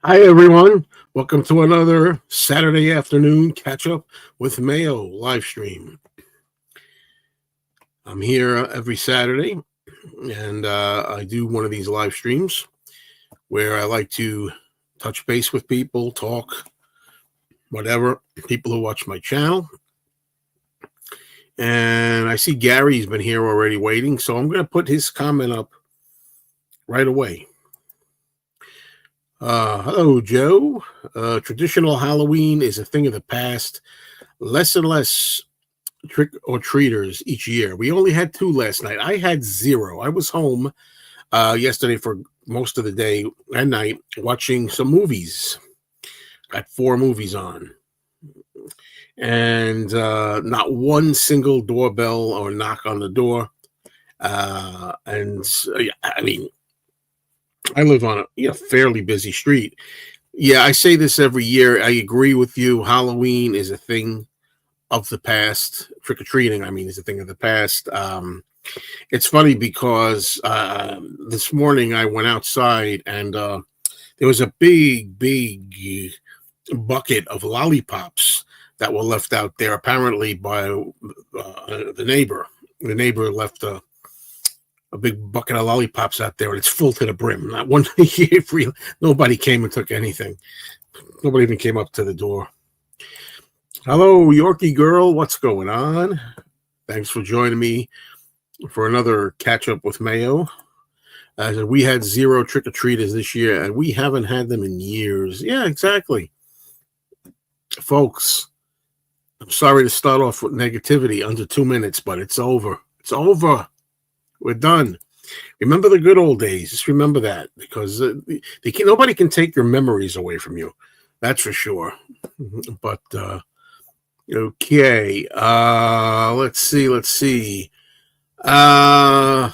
Hi, everyone. Welcome to another Saturday afternoon catch-up with Mayo live stream. I'm here every Saturday, and I do one of these live streams where I like to touch base with people, talk, whatever, people who watch my channel. And I see Gary's been here already waiting, so I'm going to put his comment up right away. Hello, Joe. Traditional Halloween is a thing of the past. Less and less trick or treaters each year. We only had 2 last night. I had 0. I was home yesterday for most of the day and night watching some movies. Got 4 movies on. And not one single doorbell or knock on the door. I mean, I live on a fairly busy street. Yeah, I say this every year. I agree with you. Halloween is a thing of the past. Trick-or-treating, I mean, is a thing of the past. It's funny because this morning I went outside and there was a big bucket of lollipops that were left out there, apparently by the neighbor. The neighbor left a big bucket of lollipops out there, and it's full to the brim. Not one nobody came and took anything. Nobody even came up to the door. Hello, Yorkie girl. What's going on? Thanks for joining me for another catch-up with Mayo. We had 0 trick-or-treaters this year, and we haven't had them in years. Yeah, exactly. Folks, I'm sorry to start off with negativity under 2 minutes, but it's over. It's over. We're done. Remember the good old days. Just remember that, because nobody can take your memories away from you. That's for sure. But okay. Let's see. Hello,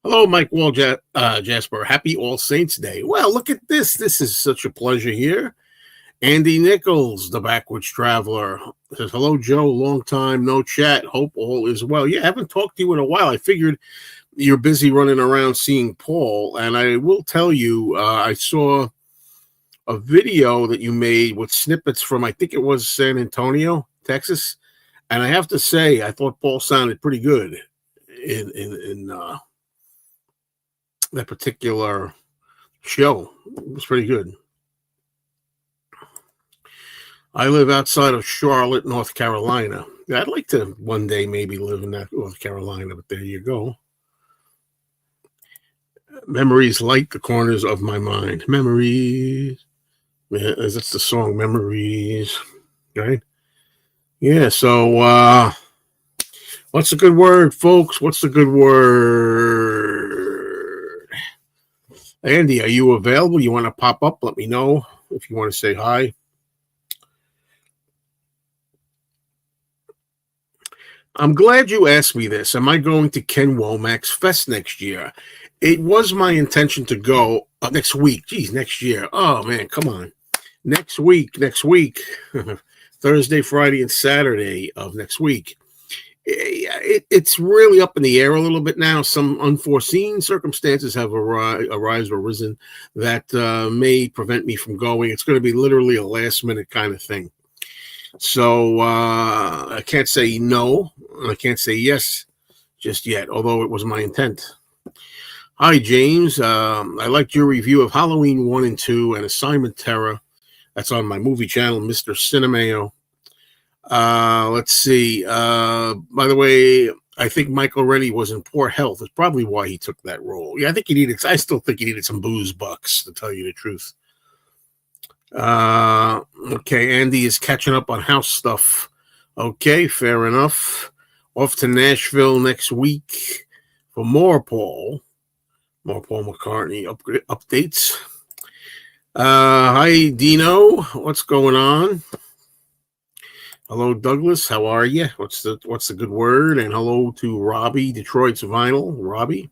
Mike Wall, Jasper. Happy All Saints Day. Well, look at this. This is such a pleasure here. Andy Nichols, the Backwards Traveler, says, hello, Joe. Long time, no chat. Hope all is well. Yeah, I haven't talked to you in a while. I figured you're busy running around seeing Paul. And I will tell you, I saw a video that you made with snippets from, I think it was San Antonio, Texas. And I have to say, I thought Paul sounded pretty good in that particular show. It was pretty good. I live outside of Charlotte, North Carolina. I'd like to one day maybe live in that North Carolina, but there you go. Memories light the corners of my mind. Memories. Yeah, that's the song, Memories. Right? Yeah, so what's a good word, folks? What's a good word? Andy, are you available? You want to pop up? Let me know if you want to say hi. I'm glad you asked me this. Am I going to Ken Womack's Fest next year? It was my intention to go next week. Geez, next year. Oh, man, come on. Next week. Thursday, Friday, and Saturday of next week. It's really up in the air a little bit now. Some unforeseen circumstances have arisen that may prevent me from going. It's going to be literally a last-minute kind of thing. So I can't say no. I can't say yes just yet, although it was my intent. Hi, James. I liked your review of Halloween 1 and 2 and Assignment Terror. That's on my movie channel, Mr. Cinemayo. Let's see. By the way, I think Michael Rennie was in poor health. That's probably why he took that role. Yeah, I still think he needed some booze bucks, to tell you the truth. Okay, Andy is catching up on house stuff. Okay, fair enough. Off to Nashville next week for more Paul McCartney updates. Hi, Dino. What's going on? Hello, Douglas. How are you? What's the good word? And hello to Robbie, Detroit's Vinyl. Robbie.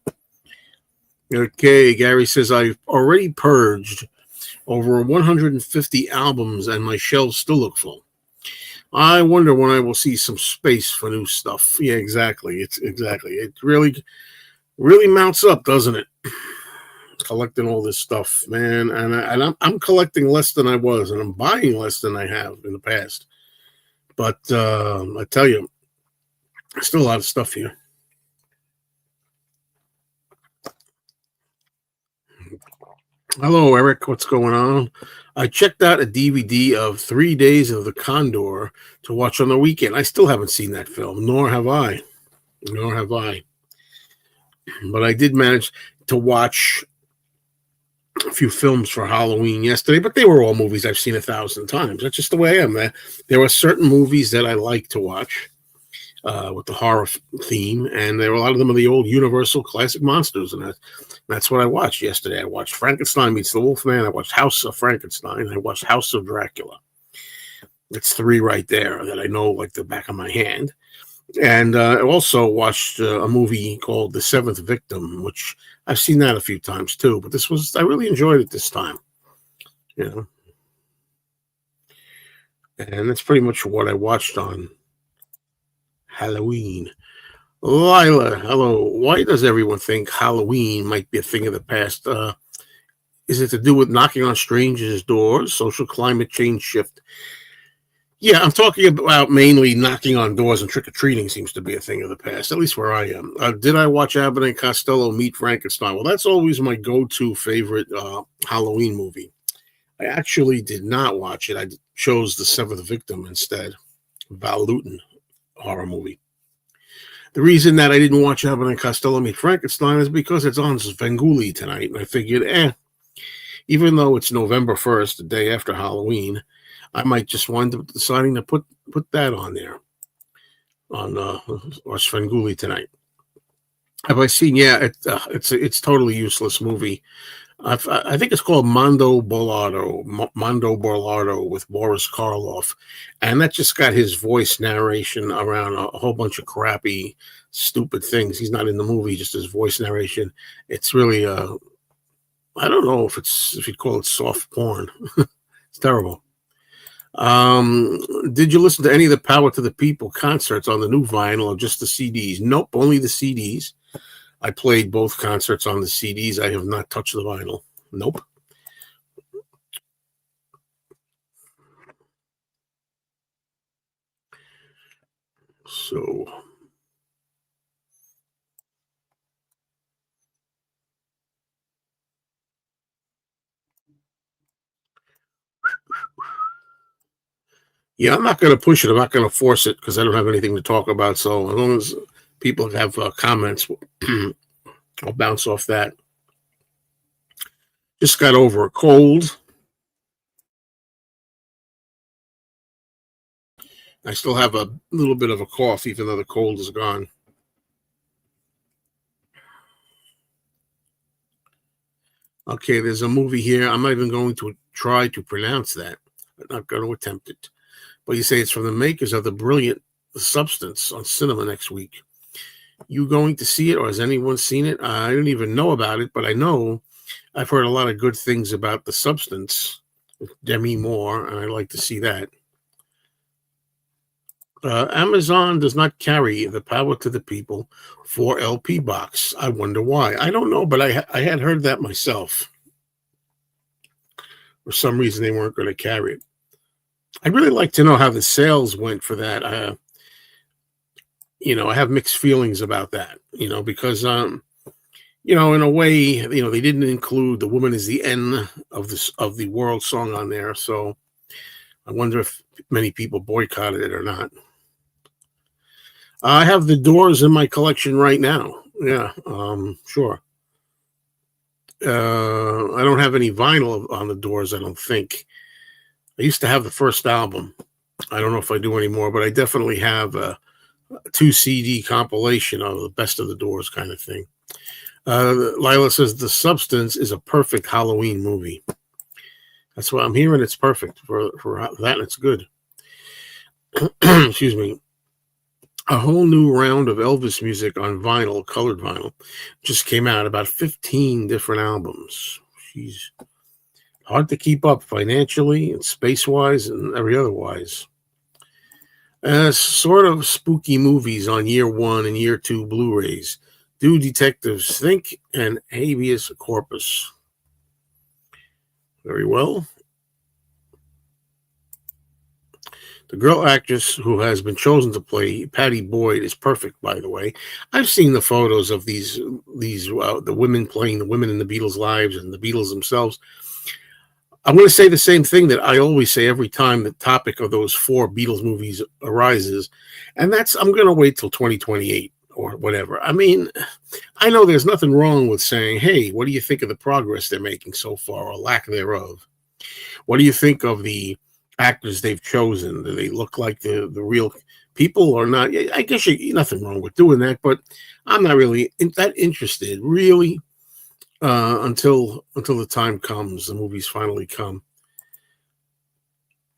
Okay, Gary says I've already purged over 150 albums, and my shelves still look full. I wonder when I will see some space for new stuff. Yeah, exactly. It really mounts up, doesn't it? collecting all this stuff, man. And I'm collecting less than I was, and I'm buying less than I have in the past. But I tell you, there's still a lot of stuff here. Hello, Eric. What's going on? I checked out a DVD of 3 Days of the Condor to watch on the weekend. I still haven't seen that film, nor have I. Nor have I. But I did manage to watch a few films for Halloween yesterday, but they were all movies I've seen 1,000 times. That's just the way I am. There are certain movies that I like to watch with the horror theme, and there were a lot of them are the old Universal classic monsters, and that's what I watched yesterday. I watched Frankenstein Meets the Wolfman. I watched House of Frankenstein. I watched House of Dracula. It's 3 right there that I know like the back of my hand. And I also watched a movie called The Seventh Victim, which I've seen that a few times too. But I really enjoyed it this time. You know, and that's pretty much what I watched on Halloween. Lila, hello. Why does everyone think Halloween might be a thing of the past? Is it to do with knocking on strangers' doors, social climate change shift? Yeah, I'm talking about mainly knocking on doors, and trick-or-treating seems to be a thing of the past, at least where I am. Did I watch Abbott and Costello Meet Frankenstein? Well, that's always my go-to favorite Halloween movie. I actually did not watch it. I chose The Seventh Victim instead. Val Lewton horror movie. The reason that I didn't watch Abbott and Costello Meet Frankenstein is because it's on Svengoolie tonight, and I figured, even though it's November 1st, the day after Halloween, I might just wind up deciding to put that on there on or Svengoolie tonight. Have I seen? Yeah, it's totally useless movie. I think it's called Mondo Bollardo with Boris Karloff, and that just got his voice narration around a whole bunch of crappy, stupid things. He's not in the movie, just his voice narration. It's really I don't know if you'd call it soft porn. It's terrible. Did you listen to any of the Power to the People concerts on the new vinyl or just the CDs? Nope, only the CDs. I played both concerts on the CDs. I have not touched the vinyl. Nope. So, yeah, I'm not going to push it. I'm not going to force it because I don't have anything to talk about. So as long as people have comments, I'll bounce off that. Just got over a cold. I still have a little bit of a cough, even though the cold is gone. Okay, there's a movie here. I'm not even going to try to pronounce that. I'm not going to attempt it. But you say it's from the makers of the brilliant Substance on cinema next week. You going to see it, or has anyone seen it? I don't even know about it, but I know I've heard a lot of good things about The Substance with Demi Moore, and I'd like to see that. Amazon does not carry the Power to the People 4 LP box. I wonder why. I don't know, but I had heard that myself. For some reason, they weren't going to carry it. I'd really like to know how the sales went for that. I have mixed feelings about that, because, in a way, they didn't include "The Woman Is the End" of the world song on there. So I wonder if many people boycotted it or not. I have the Doors in my collection right now. Yeah, sure. I don't have any vinyl on the Doors, I don't think. I used to have the first album. I don't know if I do anymore, but I definitely have a 2 CD compilation of the best of the Doors kind of thing. Lila says The Substance is a perfect Halloween movie. That's what I'm hearing. It's perfect for that, and it's good. Excuse me. A whole new round of Elvis music on vinyl, colored vinyl, just came out. About 15 different albums. Jeez. Hard to keep up financially and space-wise and every otherwise. Sort of spooky movies on year 1 and year 2 Blu-rays. Do detectives think and habeas corpus? Very well. The girl actress who has been chosen to play Patty Boyd is perfect, by the way. I've seen the photos of these the women playing the women in the Beatles' lives and the Beatles themselves. I'm going to say the same thing that I always say every time the topic of those 4 Beatles movies arises, and that's I'm going to wait till 2028 or whatever. I mean, I know there's nothing wrong with saying, hey, what do you think of the progress they're making so far or lack thereof? What do you think of the actors they've chosen? Do they look like the real people or not? I guess nothing wrong with doing that, but I'm not really that interested, really, until the time comes, the movies finally come.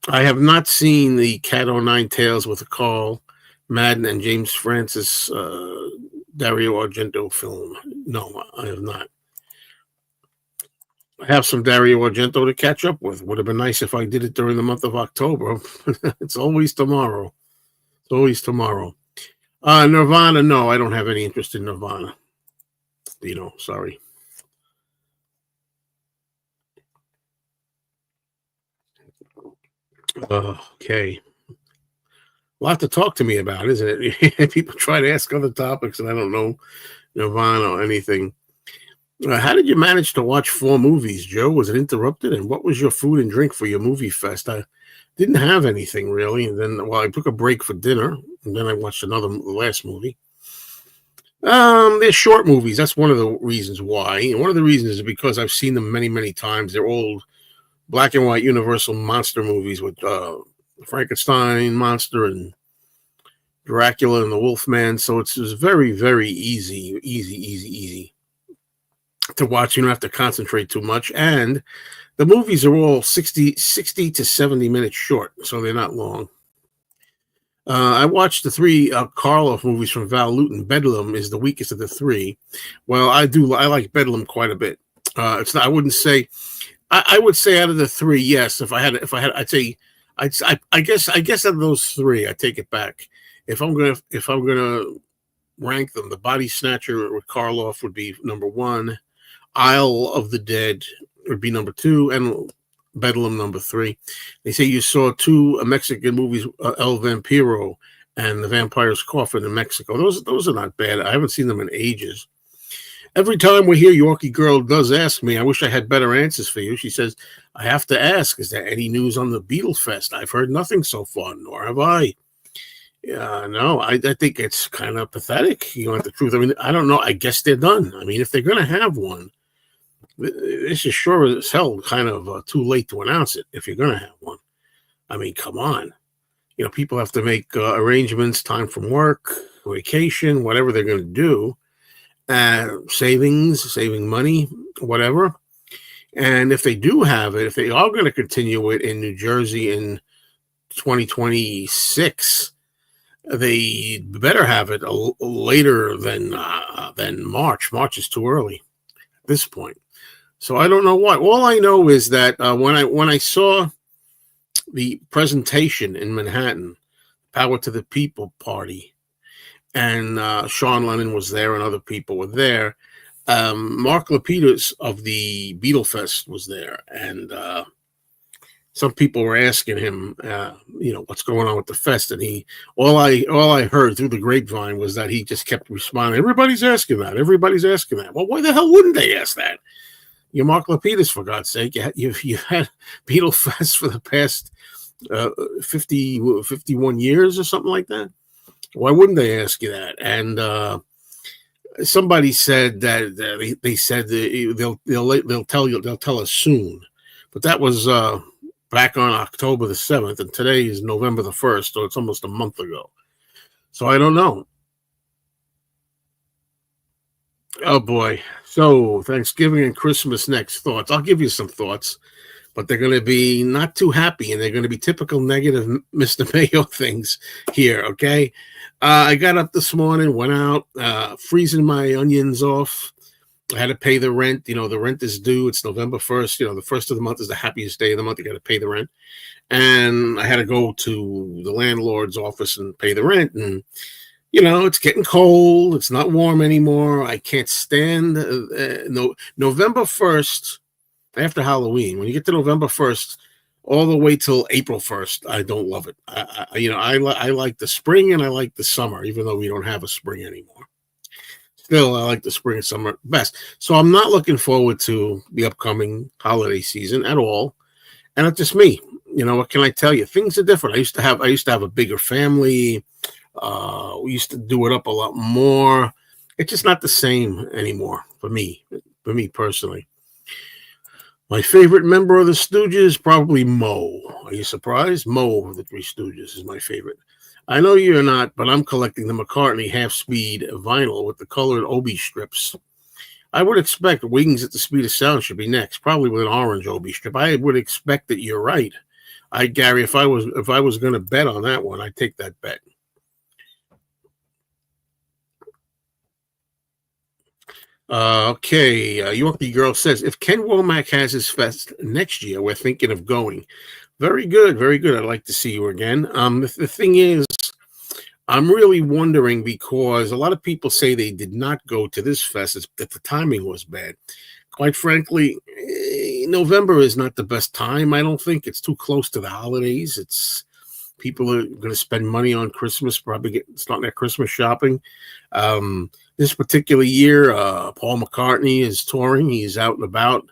I have not seen the Cat O' Nine Tails with Carl Madden and James Francis Dario Argento film. No, I have not. I have some Dario Argento to catch up with. Would have been nice if I did it during the month of October. It's always tomorrow. It's always tomorrow. Nirvana, no, I don't have any interest in Nirvana. Sorry. Okay. A lot to talk to me about, isn't it? People try to ask other topics, and I don't know Nirvana or anything. How did you manage to watch 4 movies, Joe? Was it interrupted? And what was your food and drink for your movie fest? I didn't have anything really. And then, I took a break for dinner, and then I watched the last movie. They're short movies. That's one of the reasons why. And one of the reasons is because I've seen them many, many times. They're old black and white Universal monster movies with Frankenstein monster and Dracula and the Wolfman. So it's just very, very easy to watch. You don't have to concentrate too much. And the movies are all 60 to 70 minutes short, so they're not long. I watched the 3 Karloff movies from Val Lewton. Bedlam is the weakest of the 3. Well, I like Bedlam quite a bit. It's not. I wouldn't say. I would say out of the 3, yes. If I had, I'd say. I guess out of those 3, I take it back. If I'm gonna rank them, The Body Snatcher with Karloff would be number 1. Isle of the Dead would be number 2, and Bedlam number 3. They say you saw 2 Mexican movies, El Vampiro and The Vampire's Coffin in Mexico. Those are not bad. I haven't seen them in ages. Every time we hear Yorkie Girl does ask me, I wish I had better answers for you. She says, I have to ask, is there any news on the Beatle Fest? I've heard nothing so far, nor have I. Yeah, no, I think it's kind of pathetic. You want the truth? I mean, I don't know. I guess they're done. I mean, if they're going to have one, this is sure as hell kind of too late to announce it if you're going to have one. I mean, come on. People have to make arrangements, time from work, vacation, whatever they're going to do, saving money, whatever. And if they do have it, if they are going to continue it in New Jersey in 2026, they better have it later than March. March is too early at this point. So I don't know what. All I know is that when I saw the presentation in Manhattan, Power to the People party, and Sean Lennon was there and other people were there, Mark Lapidus of the Beatle Fest was there, and some people were asking him, what's going on with the fest, and all I heard through the grapevine was that he just kept responding, everybody's asking that. Well, why the hell wouldn't they ask that? You're Mark Lapidus, for God's sake. You've had Beatle Fest for the past 51 years or something like that. Why wouldn't they ask you that? And somebody said that they said that they'll tell us soon, but that was back on October the 7th, and today is November the 1st, so it's almost a month ago. So I don't know. Oh boy. So Thanksgiving and Christmas next. Thoughts. I'll give you some thoughts, but they're going to be not too happy, and they're going to be typical negative Mr. Mayo things here, okay? I got up this morning, went out, freezing my onions off. I had to pay the rent. The rent is due. It's November 1st. The first of the month is the happiest day of the month. You got to pay the rent. And I had to go to the landlord's office and pay the rent. And, it's getting cold. It's not warm anymore. I can't stand November 1st after Halloween. When you get to November 1st, all the way till April 1st, I don't love it. I like the spring and I like the summer, even though we don't have a spring anymore. Still, I like the spring and summer best. So I'm not looking forward to the upcoming holiday season at all. And it's just me. What can I tell you? Things are different. I used to have a bigger family. We used to do it up a lot more. It's just not the same anymore for me personally. My favorite member of the Stooges, probably Mo. Are you surprised? Mo of the Three Stooges is my favorite. I know you're not, but I'm collecting the McCartney half-speed vinyl with the colored Obi strips. I would expect Wings at the Speed of Sound should be next, probably with an orange Obi strip. I would expect that you're right. Gary, if I was going to bet on that one, I'd take that bet. Okay, Yorkie Girl says, if Ken Womack has his fest next year, we're thinking of going. Very good, very good. I'd like to see you again. The thing is, I'm really wondering because a lot of people say they did not go to this fest, that the timing was bad. Quite frankly, November is not the best time. I don't think it's too close to the holidays. People are going to spend money on Christmas, probably starting their Christmas shopping. This particular year, Paul McCartney is touring. He's out and about,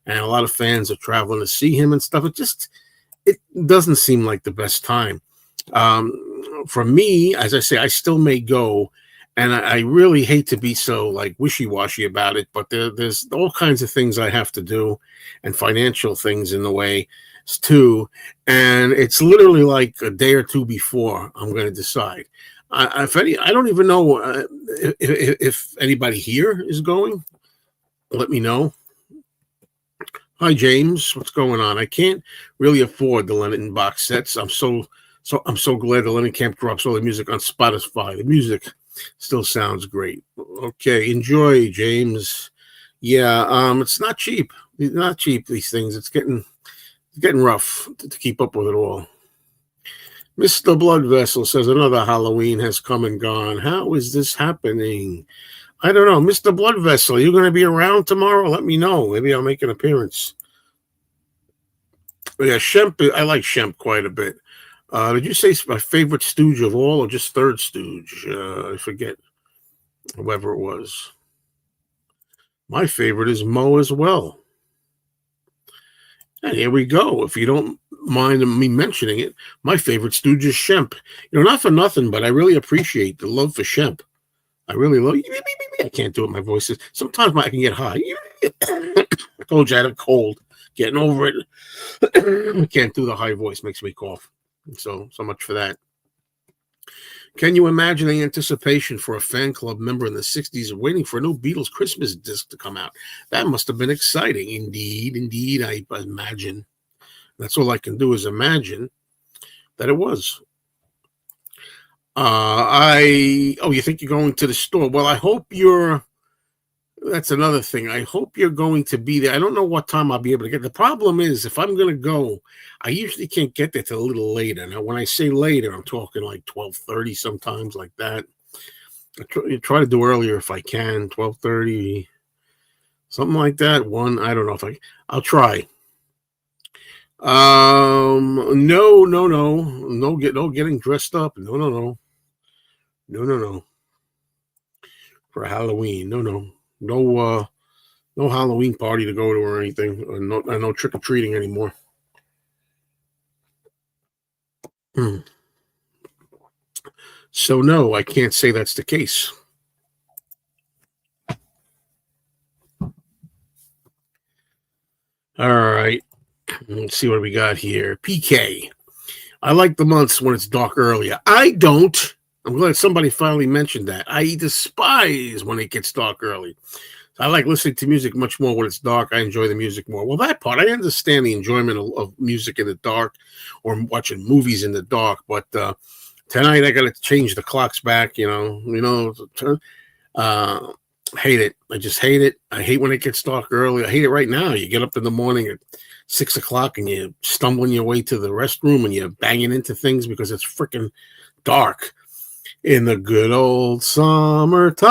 and a lot of fans are traveling to see him and stuff. It doesn't seem like the best time. For me, as I say, I still may go, and I really hate to be so like wishy-washy about it, but there's all kinds of things I have to do, and financial things in the way too. And it's literally like a day or two before I'm going to decide. I don't even know if anybody here is going. Let me know. Hi, James. What's going on? I can't really afford the Lennon box sets. I'm so glad the Lennon Camp drops all the music on Spotify. The music still sounds great. Okay, enjoy, James. Yeah, it's not cheap. It's not cheap, these things. It's getting rough to keep up with it all. Mr. Blood Vessel says another Halloween has come and gone. How is this happening? I don't know. Mr. Blood Vessel, you going to be around tomorrow? Let me know. Maybe I'll make an appearance. Yeah, Shemp, I like Shemp quite a bit. Did you say my favorite Stooge of all or just third Stooge? I forget. Whoever it was. My favorite is Mo as well. And here we go. If you don't mind me mentioning it, my favorite Stooge is Shemp. Not for nothing, but I really appreciate the love for Shemp. I really love. I can't do it. My voice is sometimes I can get high. I told you I had a cold. Getting over it. I can't do the high voice. Makes me cough. So much for that. Can you imagine the anticipation for a fan club member in the 60s waiting for a new Beatles Christmas disc to come out? That must have been exciting. Indeed, I imagine. That's all I can do is imagine that it was. You think you're going to the store? Well, I hope that's another thing. I hope you're going to be there. I don't know what time I'll be able to get. The problem is, if I'm going to go, I usually can't get there till a little later. Now, when I say later, I'm talking like 12:30 sometimes, like that. I try to do earlier if I can, 12:30, something like that. I don't know if I'll try. No getting dressed up. No. For Halloween, no Halloween party to go to or anything. No trick or treating anymore. So no, I can't say that's the case. All right, let's see what we got here. PK, I like the months when it's dark earlier. I don't. I'm glad somebody finally mentioned that. I despise when it gets dark early. I like listening to music much more when it's dark. I enjoy the music more. Well, that part, I understand the enjoyment of music in the dark or watching movies in the dark. But tonight I got to change the clocks back, hate it. I just hate it. I hate when it gets dark early. I hate it right now. You get up in the morning at 6 o'clock and you're stumbling your way to the restroom and you're banging into things because it's freaking dark. In the good old summertime.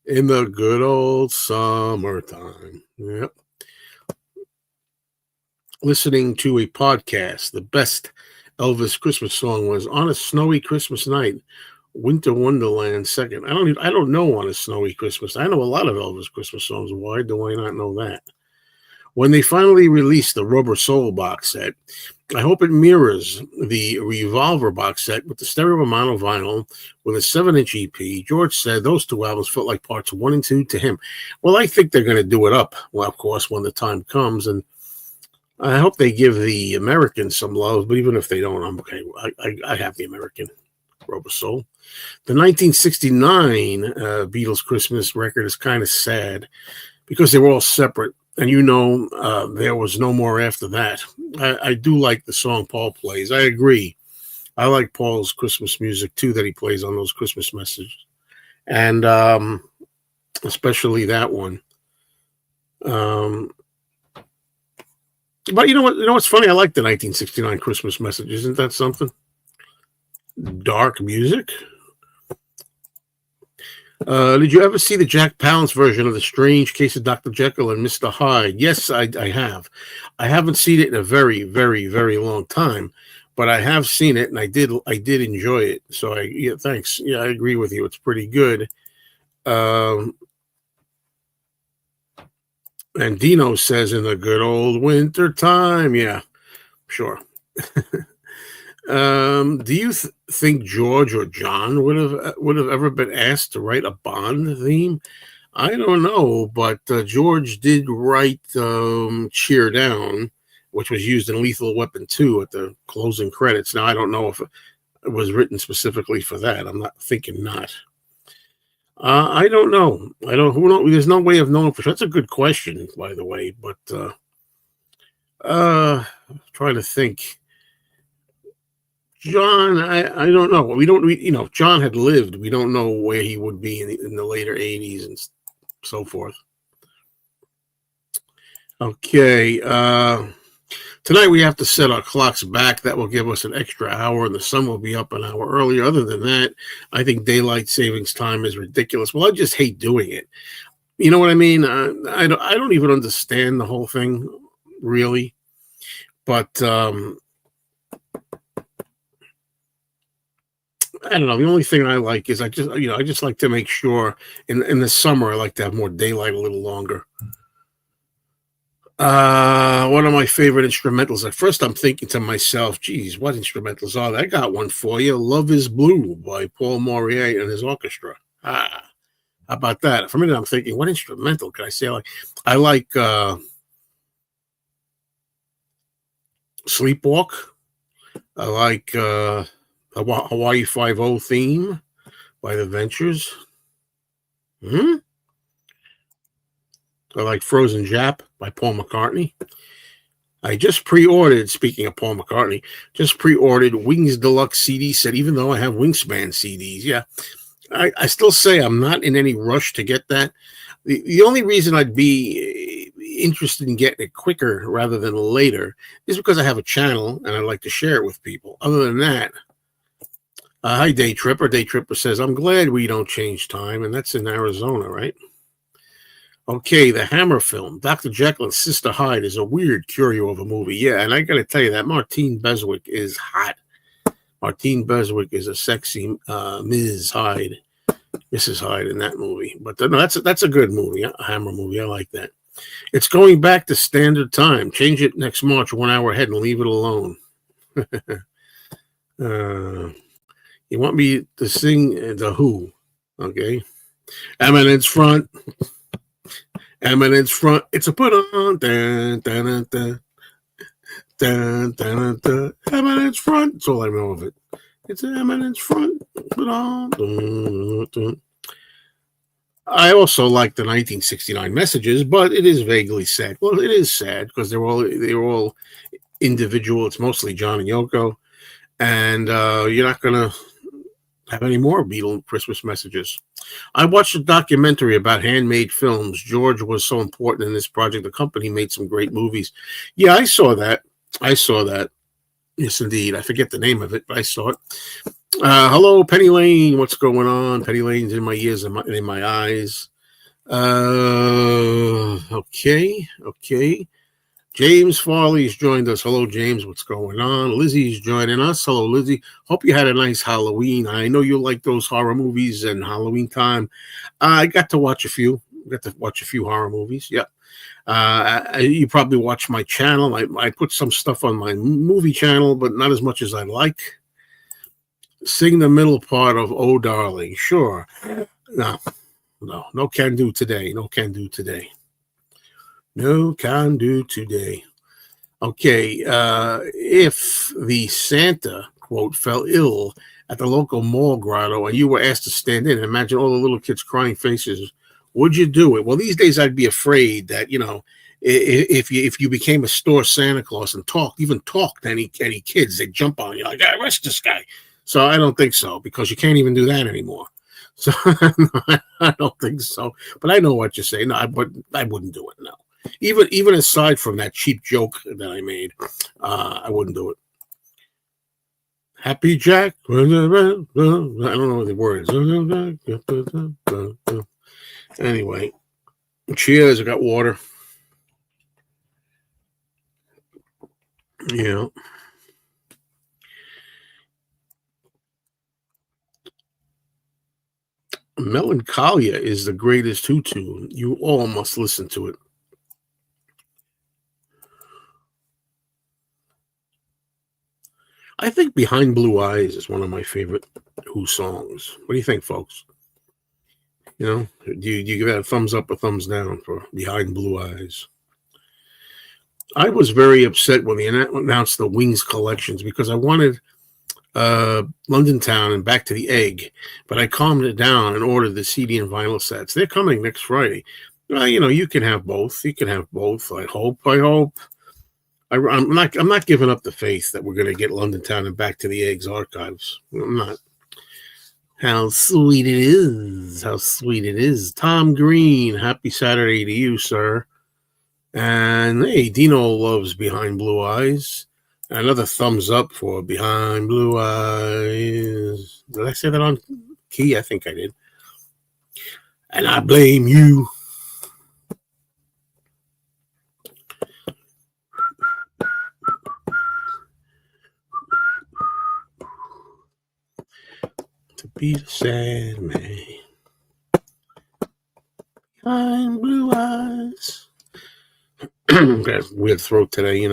In the good old summertime. Yep. Listening to a podcast. The best Elvis Christmas song was On a Snowy Christmas Night. Winter Wonderland second. I don't know On a Snowy Christmas. I know a lot of Elvis Christmas songs. Why do I not know that? When they finally released the Rubber Soul box set, I hope it mirrors the Revolver box set with the stereo mono vinyl with a 7-inch EP. George said those two albums felt like parts 1 and 2 to him. Well, I think they're going to do it up, well, of course, when the time comes. And I hope they give the Americans some love, but even if they don't, I'm okay. I have the American Rubber Soul. The 1969 Beatles Christmas record is kind of sad because they were all separate. And there was no more after that. I do like the song Paul plays. I agree. I like Paul's Christmas music, too, that he plays on those Christmas messages. And especially that one. But you know what's funny? I like the 1969 Christmas message. Isn't that something? Dark music. Did you ever see the Jack Palance version of The Strange Case of Dr. Jekyll and Mr. Hyde? Yes, I have. I haven't seen it in a very, very, very long time, but I have seen it, and I did enjoy it. So thanks. Yeah, I agree with you. It's pretty good. And Dino says in the good old winter time. Yeah, sure. Do you think George or John would have ever been asked to write a Bond theme? I don't know, but George did write "Cheer Down," which was used in Lethal Weapon 2 at the closing credits. Now I don't know if it was written specifically for that. I'm not thinking not. I don't know. Who knows? There's no way of knowing for sure. That's a good question, by the way. But trying to think. John, I don't know. If John had lived, we don't know where he would be in the later 80s and so forth. Okay. Tonight we have to set our clocks back. That will give us an extra hour, and the sun will be up an hour earlier. Other than that, I think daylight savings time is ridiculous. Well, I just hate doing it. You know what I mean? I don't even understand the whole thing, really. But I don't know. The only thing I like is I just like to make sure in the summer I like to have more daylight a little longer. One of my favorite instrumentals. At first, I'm thinking to myself, "Geez, what instrumentals are there?" I got one for you. "Love Is Blue" by Paul Morier and his orchestra. How about that? For a minute, I'm thinking, what instrumental could I say? I like "Sleepwalk." I like Hawaii 5-0 theme by the Ventures. I like Frozen Jap by Paul McCartney. I just pre-ordered, speaking of Paul McCartney, Wings Deluxe CD set, even though I have Wingspan CDs. Yeah, I still say I'm not in any rush to get that. The only reason I'd be interested in getting it quicker rather than later is because I have a channel and I'd like to share it with people. Other than that, hi, Day Tripper. Day Tripper says, "I'm glad we don't change time," and that's in Arizona, right? Okay, the Hammer film, Dr. Jekyll and Sister Hyde, is a weird curio of a movie. Yeah, and I got to tell you that Martine Beswick is hot. Martine Beswick is a sexy Mrs. Hyde in that movie. But no, that's a good movie, a Hammer movie. I like that. It's going back to standard time. Change it next March 1 hour ahead and leave it alone. You want me to sing The Who? Okay. Eminence Front. Eminence Front. It's a put on. Dun, dun, dun, dun. Dun, dun, dun. Eminence Front. That's all I know of it. It's an Eminence Front. Put on. Dun, dun. I also like the 1969 messages, but it is vaguely sad. Well, it is sad because they were all individual. It's mostly John and Yoko, and you're not gonna have any more Beatle Christmas messages. I watched a documentary about handmade films. George was so important in this project. The company made some great movies. Yeah, I saw that. Yes, indeed. I forget the name of it, but I saw it. Hello, Penny Lane. What's going on? Penny Lane's in my ears and in my eyes. Okay. James Farley's joined us. Hello, James. What's going on? Lizzie's joining us. Hello, Lizzie. Hope you had a nice Halloween. I know you like those horror movies and Halloween time. I got to watch a few. Got to watch a few horror movies. Yeah. You probably watch my channel. I put some stuff on my movie channel, but not as much as I like. Sing the middle part of "Oh Darling." Sure. No can do today. No can do today. No can do today. Okay, if the Santa, quote, fell ill at the local mall grotto and you were asked to stand in, imagine all the little kids' crying faces, would you do it? Well, these days I'd be afraid that, if you became a store Santa Claus and even talked to any kids, they'd jump on you like, arrest this guy. So I don't think so, because you can't even do that anymore. So I don't think so. But I know what you're saying. No, but I wouldn't do it, no. Even aside from that cheap joke that I made, I wouldn't do it. Happy Jack. I don't know the words. Anyway, cheers. I got water. Yeah. Melancholia is the greatest Who tune. You all must listen to it. I think Behind Blue Eyes is one of my favorite Who songs. What do you think, folks? Do you give that a thumbs up or thumbs down for Behind Blue Eyes? I was very upset when they announced the Wings collections because I wanted London Town and Back to the Egg, but I calmed it down and ordered the CD and vinyl sets. They're coming next Friday. Well, you can have both. You can have both. I hope. I'm not giving up the faith that we're going to get London Town and Back to the Eggs archives. I'm not. How sweet it is. How sweet it is. Tom Green, happy Saturday to you, sir. And hey, Dino loves Behind Blue Eyes. Another thumbs up for Behind Blue Eyes. Did I say that on key? I think I did. And I blame you. To be the sad man. Behind Blue Eyes. Got a weird throat today,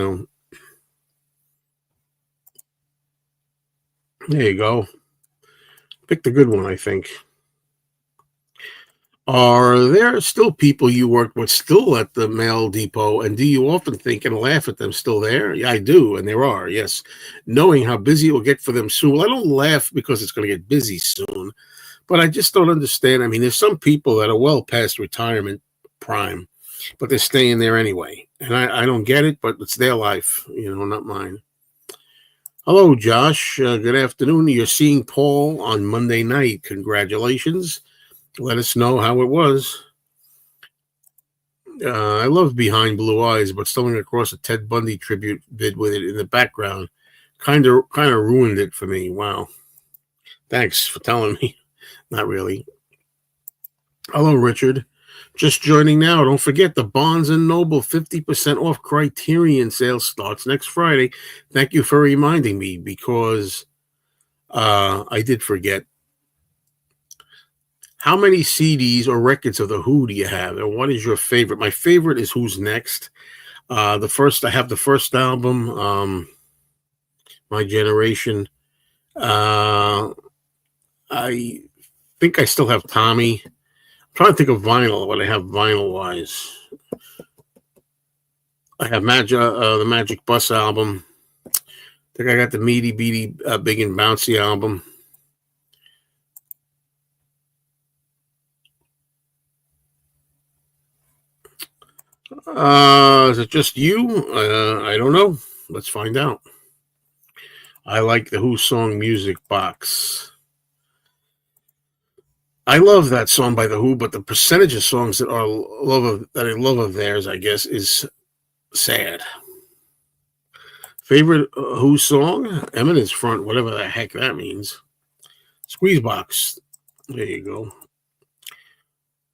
There you go. Picked a good one, I think. Are there still people you work with still at the mail depot, and do you often think and laugh at them still there? Yeah, I do, and there are, yes. Knowing how busy it will get for them soon. Well, I don't laugh because it's going to get busy soon, but I just don't understand. I mean, there's some people that are well past retirement prime, but they're staying there anyway. And I don't get it, but it's their life, not mine. Hello, Josh. Good afternoon. You're seeing Paul on Monday night. Congratulations. Let us know how it was. I love Behind Blue Eyes, but stumbling across a Ted Bundy tribute vid with it in the background kind of ruined it for me. Wow. Thanks for telling me. Not really. Hello, Richard. Just joining now. Don't forget the Barnes & Noble 50% off Criterion sale starts next Friday. Thank you for reminding me because I did forget. How many CDs or records of The Who do you have? And what is your favorite? My favorite is Who's Next. I have the first album, My Generation. I think I still have Tommy. I'm trying to think of vinyl, what I have vinyl-wise. I have the Magic Bus album. I think I got the Meaty Beaty Big and Bouncy album. Is it just you? I don't know. Let's find out. I like the Who song Music Box. I love that song by the Who, but the percentage of songs that I love of theirs, I guess, is sad. Favorite Who song? Eminence Front, whatever the heck that means. Squeeze Box. There you go.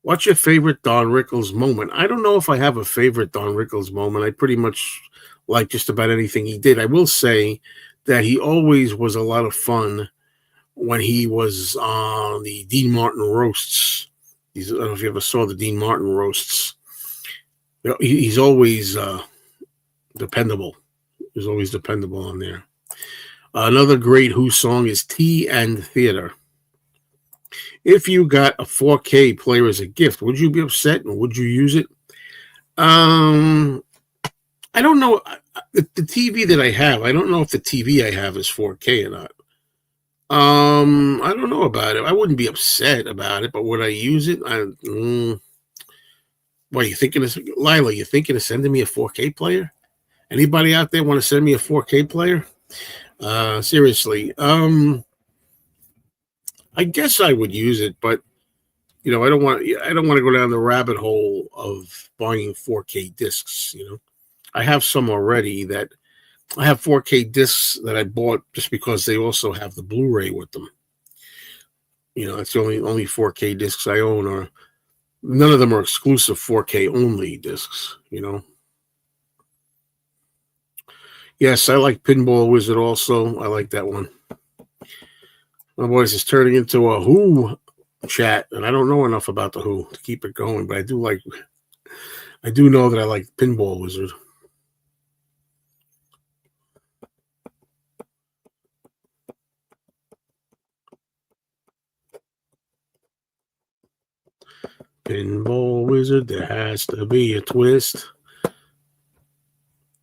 What's your favorite Don Rickles moment? I don't know if I have a favorite Don Rickles moment. I pretty much like just about anything he did. I will say that he always was a lot of fun when he was on the Dean Martin roasts. I don't know if you ever saw the Dean Martin roasts. He's always dependable. He's always dependable on there. Another great Who song is Tea and Theater. If you got a 4K player as a gift, would you be upset and would you use it? I don't know. The TV that I have, I don't know if the TV I have is 4K or not. I don't know about it. I wouldn't be upset about it, but would I use it? What are you thinking of, Lila? You thinking of sending me a 4K player? Anybody out there want to send me a 4K player? Seriously. I guess I would use it, but I don't want to go down the rabbit hole of buying 4K discs. I have some already that I have 4K discs that I bought just because they also have the Blu-ray with them. That's the only 4K discs I own, or none of them are exclusive 4K only discs. Yes, I like Pinball Wizard also. I like that one. My voice is turning into a Who chat, and I don't know enough about the Who to keep it going, but I do know that I like Pinball Wizard. Pinball Wizard, there has to be a twist.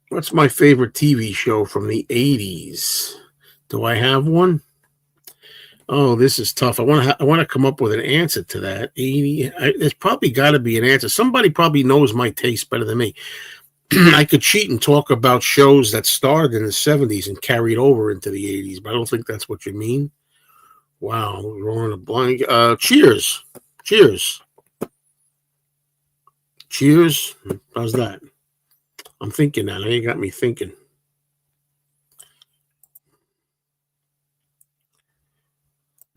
What's my favorite TV show from the 80s? Do I have one? Oh, this is tough. I want to come up with an answer to that. There's probably got to be an answer. Somebody probably knows my taste better than me. I could cheat and talk about shows that started in the 70s and carried over into the 80s, but I don't think that's what you mean. Wow, drawing a blank. Cheers. How's that? I'm thinking now. Now you got me thinking.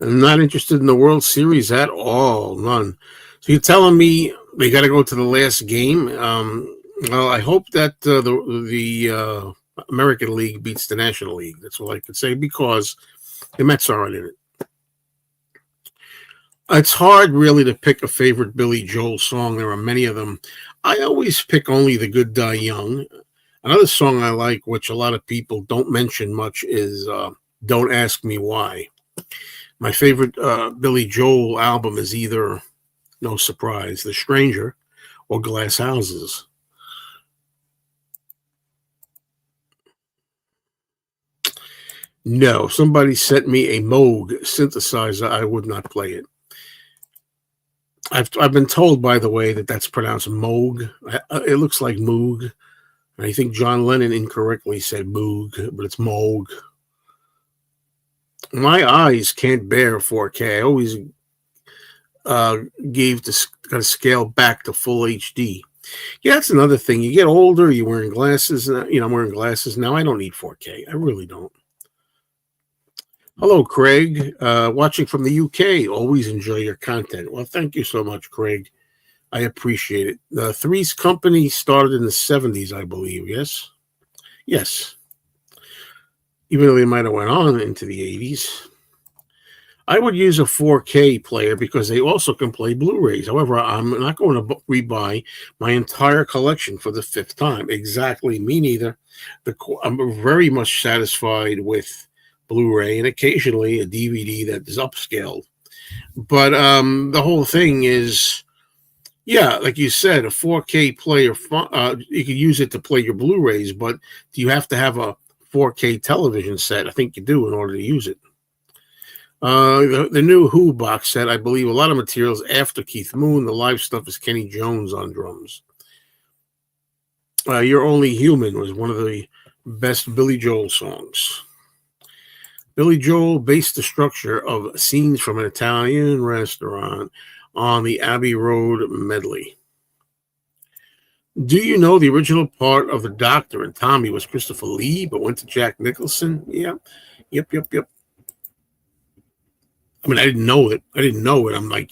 I'm not interested in the World Series at all. None. So you're telling me they got to go to the last game? Well, I hope that the American League beats the National League. That's all I could say, because the Mets aren't in it. It's hard, really, to pick a favorite Billy Joel song. There are many of them. I always pick Only the Good Die Young. Another song I like, which a lot of people don't mention much, is Don't Ask Me Why. My favorite Billy Joel album is either, no surprise, The Stranger or Glass Houses. No, if somebody sent me a Moog synthesizer, I would not play it. I've been told, by the way, that that's pronounced Moog. It looks like Moog. I think John Lennon incorrectly said Moog, but it's Moog. My eyes can't bear 4K. I always got to scale back to full HD. Yeah, that's another thing. You get older, you're wearing glasses. I'm wearing glasses now. I don't need 4K. I really don't. Hello, Craig. Watching from the UK. Always enjoy your content. Well, thank you so much, Craig. I appreciate it. The Three's Company started in the 70s, I believe. Yes? Yes. Even though they might have went on into the 80s. I would use a 4K player because they also can play Blu-rays. However, I'm not going to rebuy my entire collection for the 5th time. Exactly. Me neither. I'm very much satisfied with Blu-ray and occasionally a DVD that is upscaled. But the whole thing is, yeah, like you said, a 4K player, you can use it to play your Blu-rays, but do you have to have a 4K television set? I think you do in order to use it. The new Who box set, I believe a lot of materials after Keith Moon. The live stuff is Kenny Jones on drums. You're Only Human was one of the best Billy Joel songs. Billy Joel based the structure of scenes from an Italian restaurant on the Abbey Road medley. Do you know the original part of the Doctor and Tommy was Christopher Lee, but went to Jack Nicholson? Yeah. Yep. I mean, I didn't know it.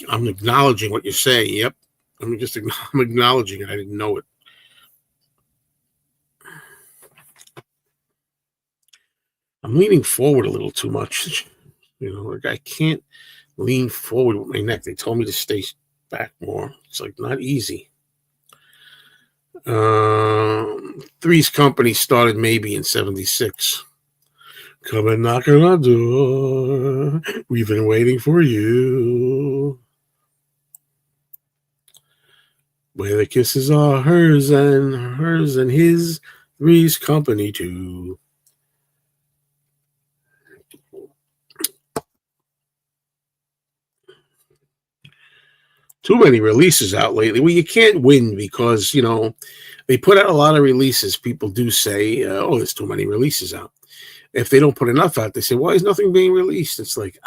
I'm acknowledging what you're saying. Yep. I'm acknowledging it. I didn't know it. I'm leaning forward a little too much. Like I can't lean forward with my neck. They told me to stay back more. It's like not easy. Three's Company started maybe in 76. Come and knock on our door. We've been waiting for you. Where the kisses are hers and his. Three's Company too. Too many releases out lately. Well, you can't win because, they put out a lot of releases. People do say, there's too many releases out. If they don't put enough out, they say, why is nothing being released? It's like,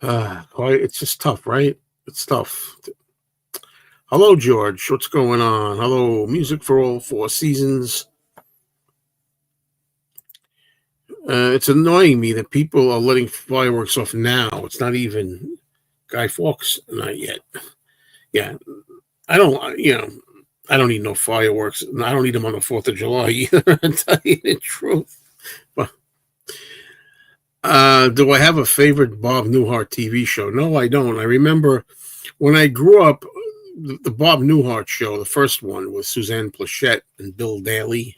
it's just tough, right? It's tough. Hello, George. What's going on? Hello, music for all 4 seasons. It's annoying me that people are letting fireworks off now. It's not even Guy Fawkes, not yet. Yeah, I don't need no fireworks. I don't need them on the 4th of July either, to tell you the truth. But, do I have a favorite Bob Newhart TV show? No, I don't. I remember when I grew up, the Bob Newhart show, the first one with Suzanne Plachette and Bill Daly.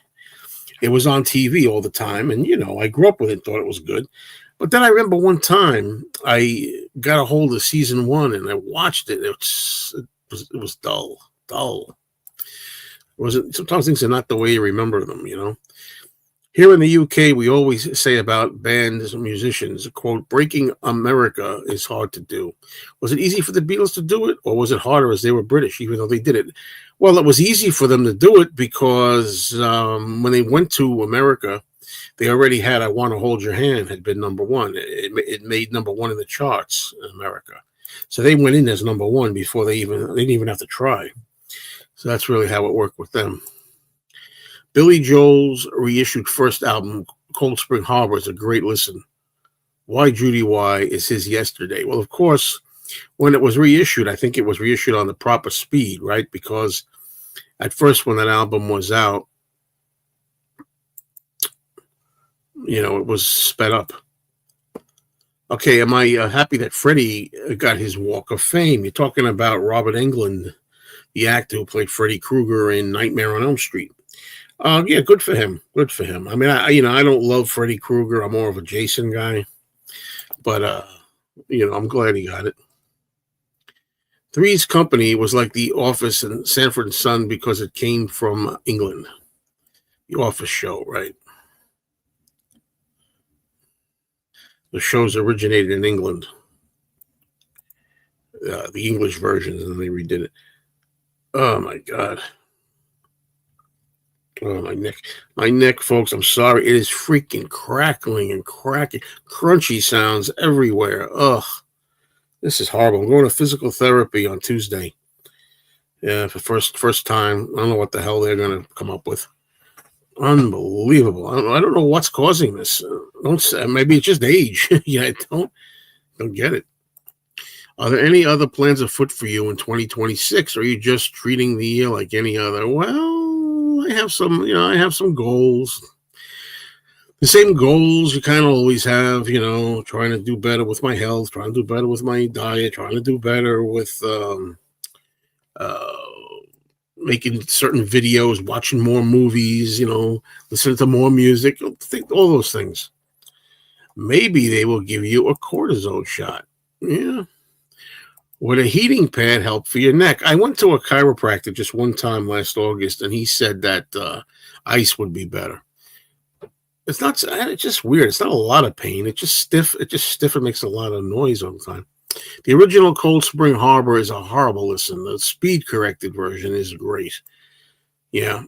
It was on TV all the time, and I grew up with it, thought it was good. But then I remember one time I got a hold of season 1 and I watched it. It was dull. It wasn't. Sometimes things are not the way you remember them. Here in the UK, we always say about bands and musicians, quote, breaking America is hard to do. Was it easy for the Beatles to do it, or was it harder as they were British, even though they did it? Well, it was easy for them to do it because when they went to America, they already had I Want to Hold Your Hand had been number 1. It made number 1 in the charts in America. So they went in as number 1 before they didn't even have to try. So that's really how it worked with them. Billy Joel's reissued first album, Cold Spring Harbor, is a great listen. Why Judy Why is his Yesterday. Well, of course, when it was reissued, I think it was reissued on the proper speed, right? Because at first when that album was out, it was sped up. Okay, am I happy that Freddie got his Walk of Fame? You're talking about Robert Englund, the actor who played Freddy Krueger in Nightmare on Elm Street. Yeah, good for him. Good for him. I mean, I don't love Freddy Krueger. I'm more of a Jason guy, but I'm glad he got it. Three's Company was like The Office and Sanford and Son because it came from England. The Office show, right? The shows originated in England. The English versions, and they redid it. Oh my God. Oh, my neck, folks. I'm sorry. It is freaking crackling and cracking. Crunchy sounds everywhere. Ugh. This is horrible. I'm going to physical therapy on Tuesday. Yeah, for first time. I don't know what the hell they're going to come up with. Unbelievable. I don't know what's causing this. Don't say, maybe it's just age. Yeah, I don't get it. Are there any other plans afoot for you in 2026? Or are you just treating the year like any other? Well, I have some goals. The same goals you kind of always have, trying to do better with my health, trying to do better with my diet, trying to do better with making certain videos, watching more movies, listening to more music, all those things. Maybe they will give you a cortisone shot. Yeah. Would a heating pad help for your neck? I went to a chiropractor just one time last August, and he said that ice would be better. It's just weird. It's not a lot of pain. It's just stiff. It just stiff and makes a lot of noise all the time. The original Cold Spring Harbor is a horrible listen. The speed-corrected version is great. Yeah.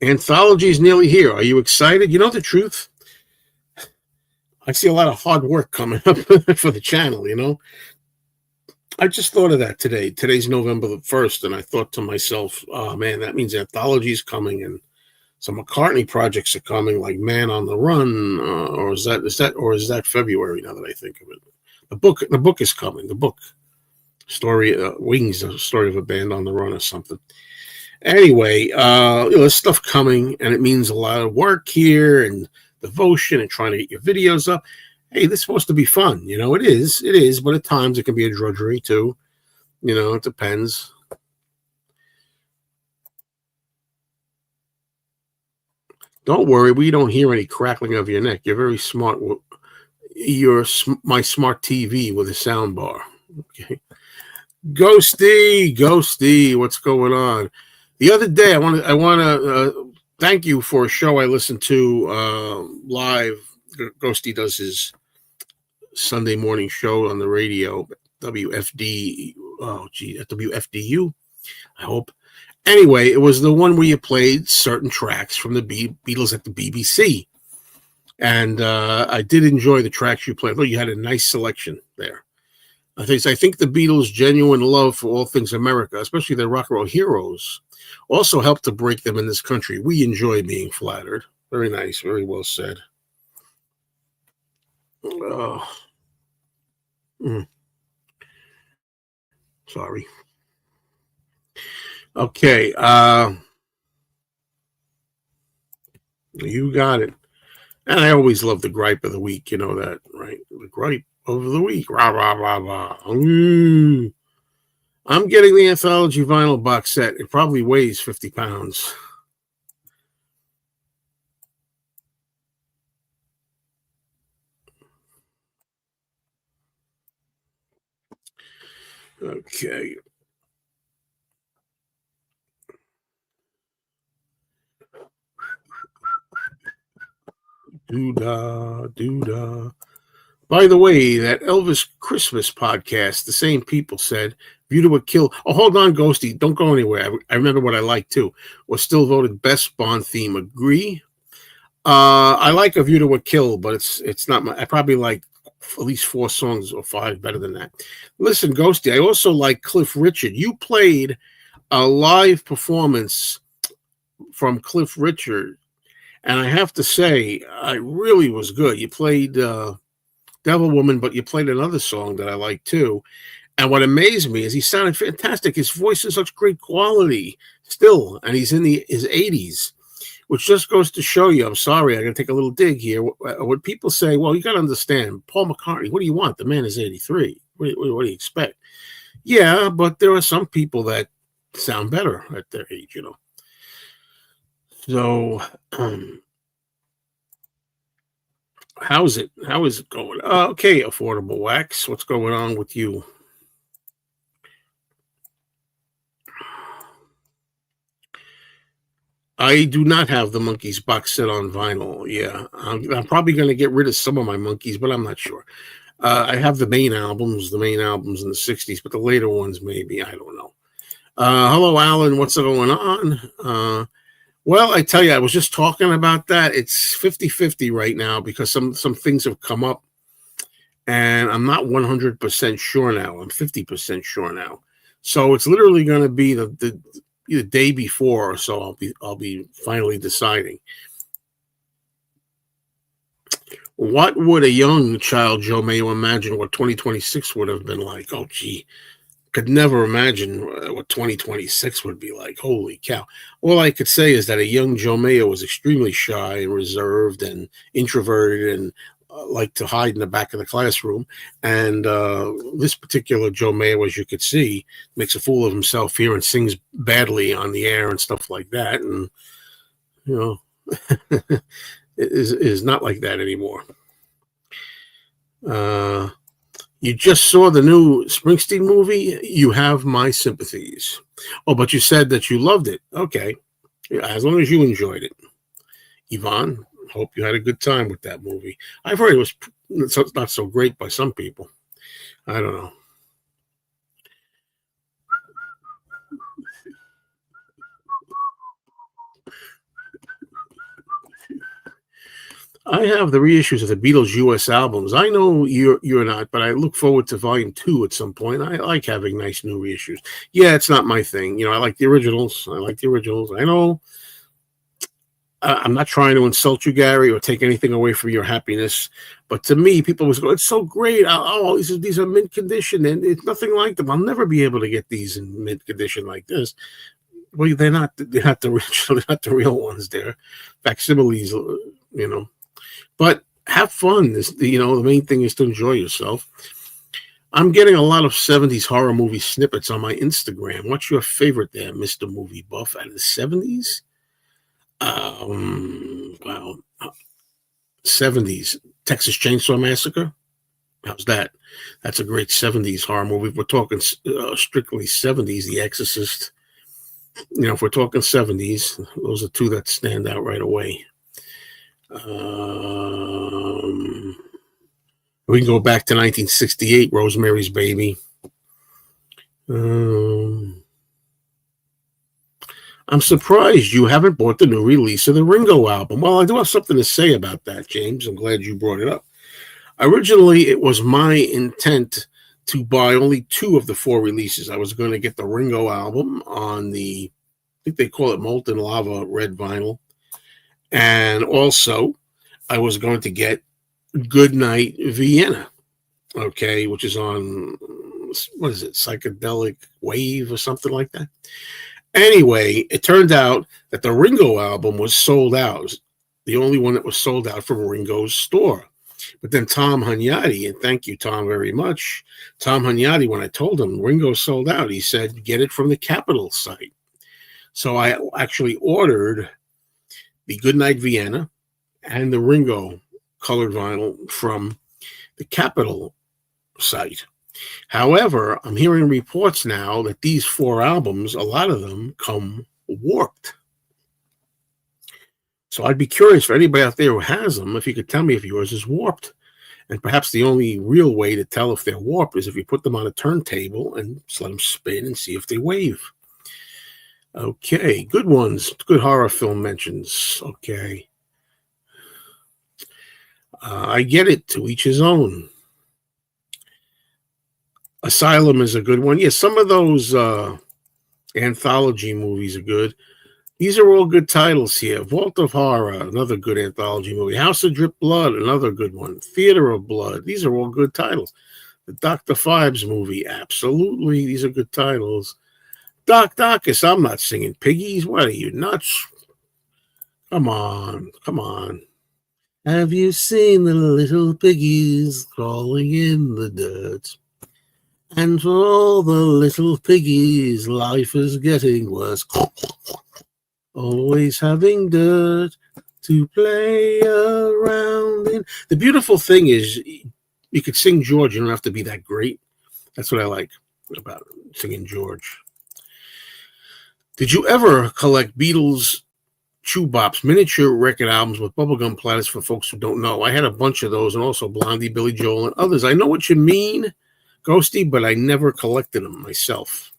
Anthology is nearly here. Are you excited? You know the truth? I see a lot of hard work coming up for the channel, I just thought of that today. Today's November the 1st, and I thought to myself, oh man, that means anthology's coming and some McCartney projects are coming, like Man on the Run, or is that February? Now that I think of it, the book is coming. The book story, Wings, a story of a band on the run or something. Anyway, there's stuff coming, and it means a lot of work here and devotion and trying to get your videos up. Hey, this is supposed to be fun, it is, but at times it can be a drudgery too. It depends. Don't worry, we don't hear any crackling of your neck. You're very smart. You're my smart TV with a sound bar. Okay. Ghosty, what's going on? The other day, I want to thank you for a show I listened to live. Ghosty does his Sunday morning show on the radio, WFD. Oh, gee, at WFDU. I hope. Anyway, it was the one where you played certain tracks from the Beatles at the BBC, and I did enjoy the tracks you played. Look, you had a nice selection there. I think the Beatles' genuine love for all things America, especially their rock and roll heroes, also helped to break them in this country. We enjoy being flattered. Very nice. Very well said. Oh, sorry. Okay. You got it. And I always love the gripe of the week. You know that, right? The gripe of the week. Rah, rah, rah, rah. I'm getting the anthology vinyl box set. It probably weighs 50 pounds. Okay. Doo-dah, doo-dah. By the way, that Elvis Christmas podcast, the same people said, View to a Kill. Oh, hold on, Ghosty. Don't go anywhere. I remember what I liked too. Was still voted best Bond theme. Agree? I like A View to a Kill, but it's not my. I probably like at least 4 songs or 5 better than that. Listen, Ghosty, I also like Cliff Richard. You played a live performance from Cliff Richard, and I have to say, I really was good. You played Devil Woman, but you played another song that I like too. And what amazed me is he sounded fantastic. His voice is such great quality still, and he's in his 80s, which just goes to show you. I'm sorry, I'm going to take a little dig here. When people say, well, you got to understand, Paul McCartney, what do you want? The man is 83. What do you expect? Yeah, but there are some people that sound better at their age. So, how is it going? Okay, Affordable Wax, what's going on with you? I do not have the Monkeys box set on vinyl. Yeah, I'm probably going to get rid of some of my Monkeys, but I'm not sure. I have the main albums in the 60s, but the later ones, maybe. I don't know. Hello, Alan. What's going on? Well, I tell you, I was just talking about that. It's 50-50 right now because some things have come up, and I'm not 100% sure now. I'm 50% sure now. So it's literally going to be the day before or so. I'll be finally deciding. What would a young child Joe Mayo imagine what 2026 would have been like? Oh, gee, could never imagine what 2026 would be like. Holy cow. All I could say is that a young Joe Mayo was extremely shy and reserved and introverted and liked to hide in the back of the classroom. And this particular Joe Mayo, as you could see, makes a fool of himself here and sings badly on the air and stuff like that. And, you know, is not like that anymore. You just saw the new Springsteen movie. You have my sympathies. Oh, but you said that you loved it. Okay. Yeah, as long as you enjoyed it. Yvonne, hope you had a good time with that movie. I've heard it was not so great by some people. I don't know. I have the reissues of the Beatles U.S. albums. I know you're not, but I look forward to Volume 2 at some point. I like having nice new reissues. Yeah, it's not my thing. I like the originals. I know I'm not trying to insult you, Gary, or take anything away from your happiness. But to me, people always go, "It's so great! Oh, these are mint condition, and it's nothing like them. I'll never be able to get these in mint condition like this." Well, they're not. They're not the original. They're not the real ones. They're facsimiles, But have fun. The main thing is to enjoy yourself. I'm getting a lot of 70s horror movie snippets on my Instagram. What's your favorite there, Mr. Movie Buff? Out of the 70s? Wow. 70s. Texas Chainsaw Massacre? How's that? That's a great 70s horror movie. If we're talking strictly 70s, The Exorcist. If we're talking 70s, those are two that stand out right away. We can go back to 1968, Rosemary's Baby. I'm surprised you haven't bought the new release of the Ringo album. Well, I do have something to say about that, James. I'm glad you brought it up. Originally, it was my intent to buy only 2 of the 4 releases. I was going to get the Ringo album on I think they call it Molten Lava red vinyl. And also, I was going to get Goodnight Vienna, okay, which is on, what is it, Psychedelic Wave or something like that. Anyway, it turned out that the Ringo album was sold out, the only one that was sold out from Ringo's store. But then Tom Hunyadi, and thank you, Tom, very much. Tom Hunyadi, when I told him Ringo sold out, he said, get it from the Capitol site. So I actually ordered the Goodnight Vienna and the Ringo colored vinyl from the Capitol site. However, I'm hearing reports now that these 4 albums, a lot of them come warped. So I'd be curious for anybody out there who has them, if you could tell me if yours is warped. And perhaps the only real way to tell if they're warped is if you put them on a turntable and just let them spin and see if they wave. Okay, good ones. Good horror film mentions. Okay. I get it. To each his own. Asylum is a good one. Yeah, some of those anthology movies are good. These are all good titles here. Vault of Horror, another good anthology movie. House of Drip Blood, another good one. Theater of Blood. These are all good titles. The Dr. Phibes movie, absolutely. These are good titles. Doc Docus, I'm not singing Piggies. What are you, nuts? Come on. Have you seen the little piggies crawling in the dirt? And for all the little piggies, life is getting worse. Always having dirt to play around in. The beautiful thing is you could sing George. You don't have to be that great. That's what I like about singing George. Did you ever collect Beatles Chew Bops miniature record albums with bubblegum platters for folks who don't know? I had a bunch of those, and also Blondie, Billy Joel, and others. I know what you mean, Ghosty, but I never collected them myself.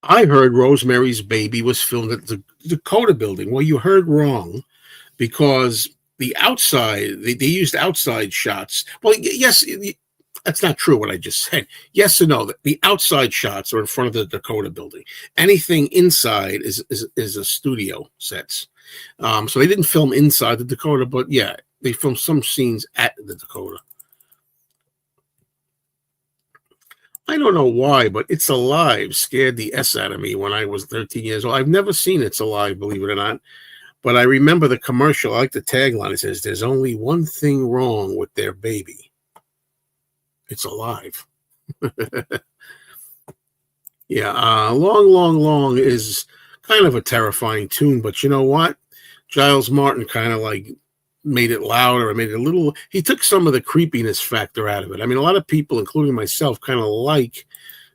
I heard Rosemary's Baby was filmed at the Dakota Building. Well, you heard wrong, because the outside, they used outside shots. Well, yes, that's not true what I just said. Yes and no. The outside shots are in front of the Dakota Building. Anything inside is a studio sets. So they didn't film inside the Dakota, but yeah, they filmed some scenes at the Dakota. I don't know why, but It's Alive scared the S out of me when I was 13 years old. I've never seen It's Alive, believe it or not. But I remember the commercial. I like the tagline. It says, "There's only one thing wrong with their baby. It's alive." Yeah, Long is kind of a terrifying tune, but you know what? Giles Martin kind of like made it louder and made it a little. He took some of the creepiness factor out of it. I mean, a lot of people, including myself, kind of like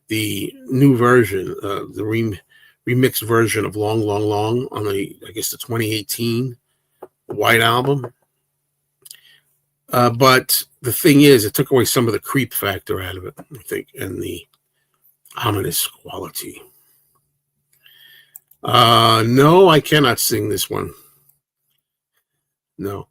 the new version, the remixed version of Long on the 2018 White Album. But the thing is, it took away some of the creep factor out of it, I think, and the ominous quality. No, I cannot sing this one. No.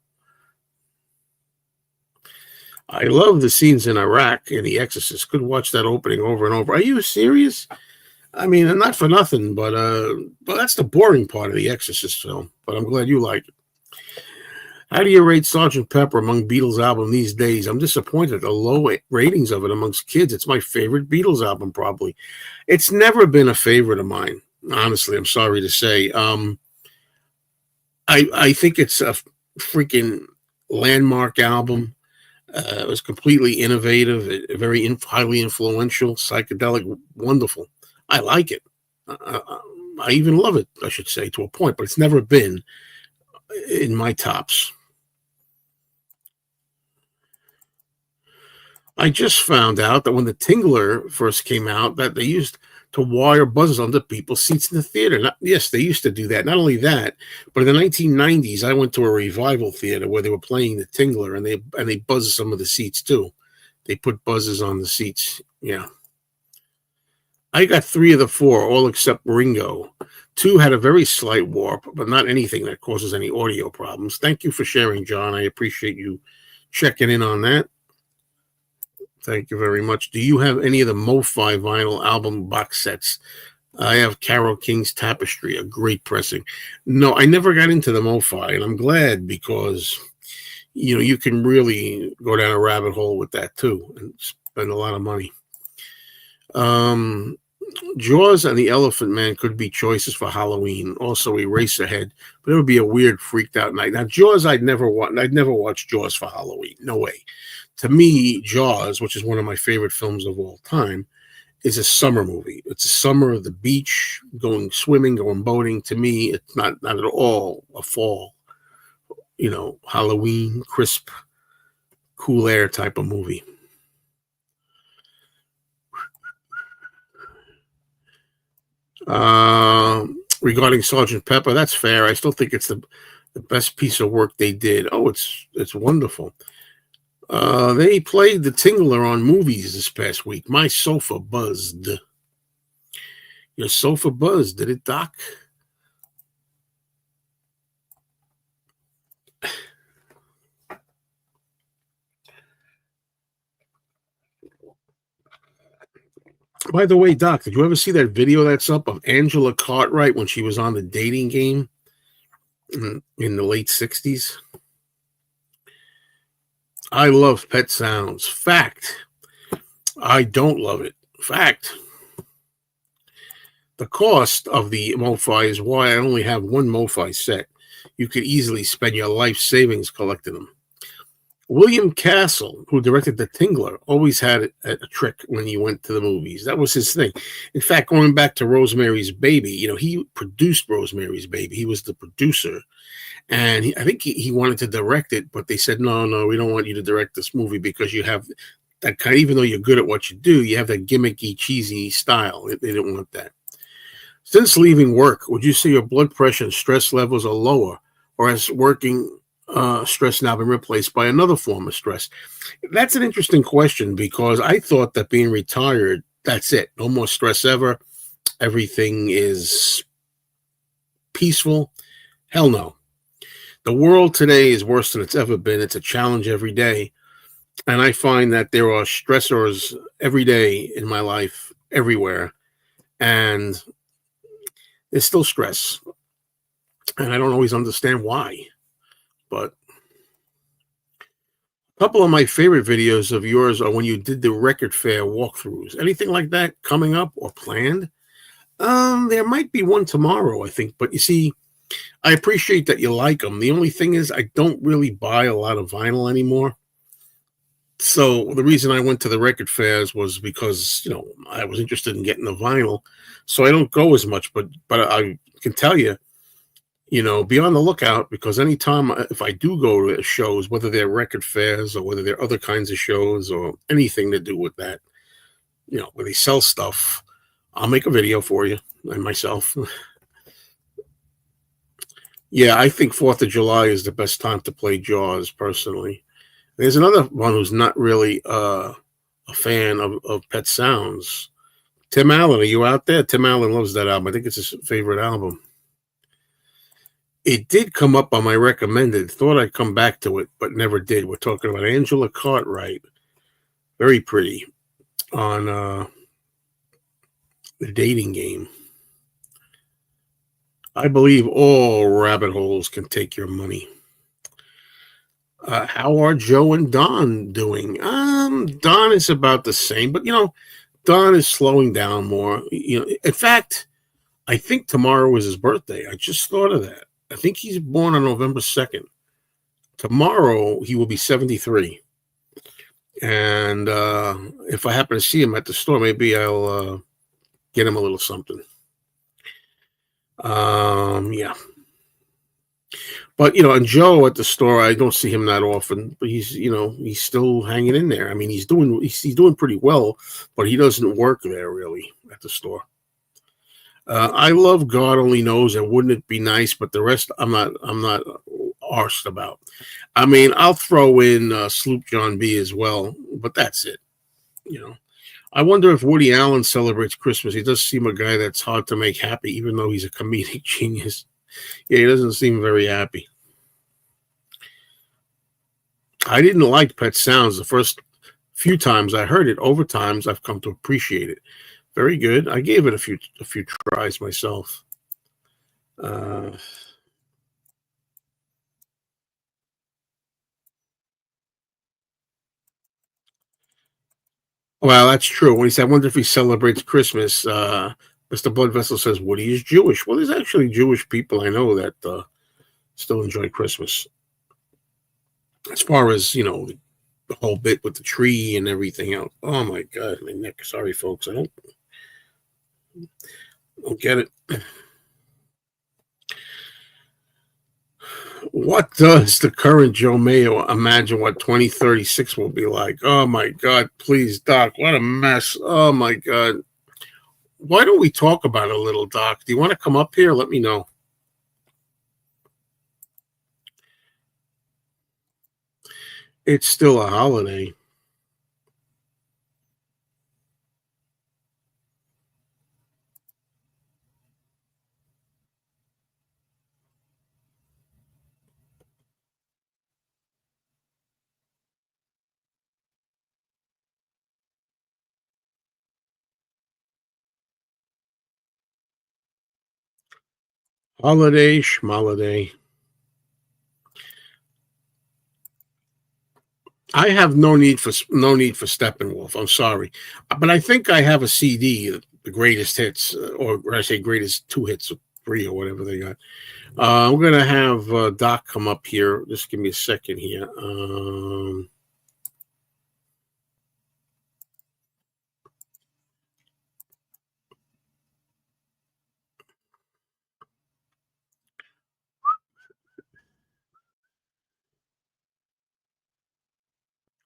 I love the scenes in Iraq in The Exorcist. Could watch that opening over and over. Are you serious? I mean, not for nothing, but that's the boring part of The Exorcist film. But I'm glad you like it. How do you rate Sergeant Pepper among Beatles album these days? I'm disappointed at the low ratings of it amongst kids. It's my favorite Beatles album, probably. It's never been a favorite of mine. Honestly, I'm sorry to say. I think it's a freaking landmark album. It was completely innovative, very highly influential, psychedelic, wonderful. I like it. I even love it, I should say, to a point, but it's never been in my tops. I just found out that when the Tingler first came out, that they used to wire buzzers under people's seats in the theater. Yes, they used to do that. Not only that, but in the 1990s, I went to a revival theater where they were playing the Tingler, and they buzzed some of the seats too. They put buzzers on the seats. Yeah. I got 3 of the 4, all except Ringo. 2 had a very slight warp, but not anything that causes any audio problems. Thank you for sharing, John. I appreciate you checking in on that. Thank you very much. Do you have any of the MoFi vinyl album box sets? I have Carole King's Tapestry, a great pressing. No, I never got into the MoFi, and I'm glad because, you can really go down a rabbit hole with that too and spend a lot of money. Jaws and the Elephant Man could be choices for Halloween. Also, Eraserhead, but it would be a weird, freaked out night. Now, Jaws, I'd never watch Jaws for Halloween. No way. To me, Jaws, which is one of my favorite films of all time, is a summer movie. It's a summer of the beach, going swimming, going boating. To me, it's not at all a fall, Halloween, crisp, cool air type of movie. Regarding Sergeant Pepper, that's fair. I still think it's the best piece of work they did. Oh, it's wonderful. They played the Tingler on movies this past week. My sofa buzzed. Your sofa buzzed, did it, Doc? By the way, Doc, did you ever see that video that's up of Angela Cartwright when she was on the dating game in the late 60s? I love Pet Sounds. Fact. I don't love it. Fact. The cost of the MoFi is why I only have one MoFi set. You could easily spend your life savings collecting them. William Castle, who directed The Tingler, always had a trick when he went to the movies. That was his thing. In fact, going back to Rosemary's Baby, he produced Rosemary's Baby. He was the producer. And I think he wanted to direct it, but they said, no, we don't want you to direct this movie because you have that kind, even though you're good at what you do, you have that gimmicky, cheesy style. They didn't want that. Since leaving work, would you say your blood pressure and stress levels are lower, or has working stress now been replaced by another form of stress? That's an interesting question because I thought that being retired, that's it. No more stress ever. Everything is peaceful. Hell no. The world today is worse than it's ever been. It's a challenge every day. And I find that there are stressors every day in my life, everywhere. And there's still stress. And I don't always understand why. But a couple of my favorite videos of yours are when you did the record fair walkthroughs. Anything like that coming up or planned? There might be one tomorrow, I think. But you see, I appreciate that you like them. The only thing is I don't really buy a lot of vinyl anymore. So the reason I went to the record fairs was because, I was interested in getting the vinyl. So I don't go as much, but I can tell you, be on the lookout because anytime if I do go to shows, whether they're record fairs or whether they're other kinds of shows or anything to do with that, where they sell stuff, I'll make a video for you and myself. Yeah, I think 4th of July is the best time to play Jaws, personally. There's another one who's not really a fan of Pet Sounds, Tim Allen, are you out there? Tim Allen loves that album. I think it's his favorite album. It did come up on my recommended. Thought I'd come back to it, but never did. We're talking about Angela Cartwright. Very pretty on The Dating Game. I believe all rabbit holes can take your money. How are Joe and Don doing? Don is about the same, but Don is slowing down more. In fact, I think tomorrow is his birthday. I just thought of that. I think he's born on November 2nd. Tomorrow he will be 73. And if I happen to see him at the store, maybe I'll get him a little something. Yeah. But and Joe at the store, I don't see him that often. But he's still hanging in there. I mean, he's doing pretty well, but he doesn't work there really at the store. I love God Only Knows, and Wouldn't It Be Nice? But the rest, I'm not arsed about. I mean, I'll throw in Sloop John B as well, but that's it. I wonder if Woody Allen celebrates Christmas. He does seem a guy that's hard to make happy, even though he's a comedic genius. Yeah, he doesn't seem very happy. I didn't like Pet Sounds the first few times I heard it. Over times, I've come to appreciate it. Very good. I gave it a few tries myself. Well, that's true. When he said, I wonder if he celebrates Christmas, Mr. Blood Vessel says Woody is Jewish. Well, there's actually Jewish people I know that still enjoy Christmas. As far as, the whole bit with the tree and everything else. Oh, my God. My neck. Sorry, folks. I don't get it. What does the current Joe Mayo imagine what 2036 will be like? Oh, my God. Please, Doc. What a mess. Oh, my God. Why don't we talk about it a little, Doc? Do you want to come up here? Let me know. It's still a holiday. Holiday, schmoliday. I have no need for Steppenwolf. I'm sorry, but I think I have a CD, the greatest hits, or I say greatest 2 hits, or 3, or whatever they got. I'm gonna have Doc come up here. Just give me a second here.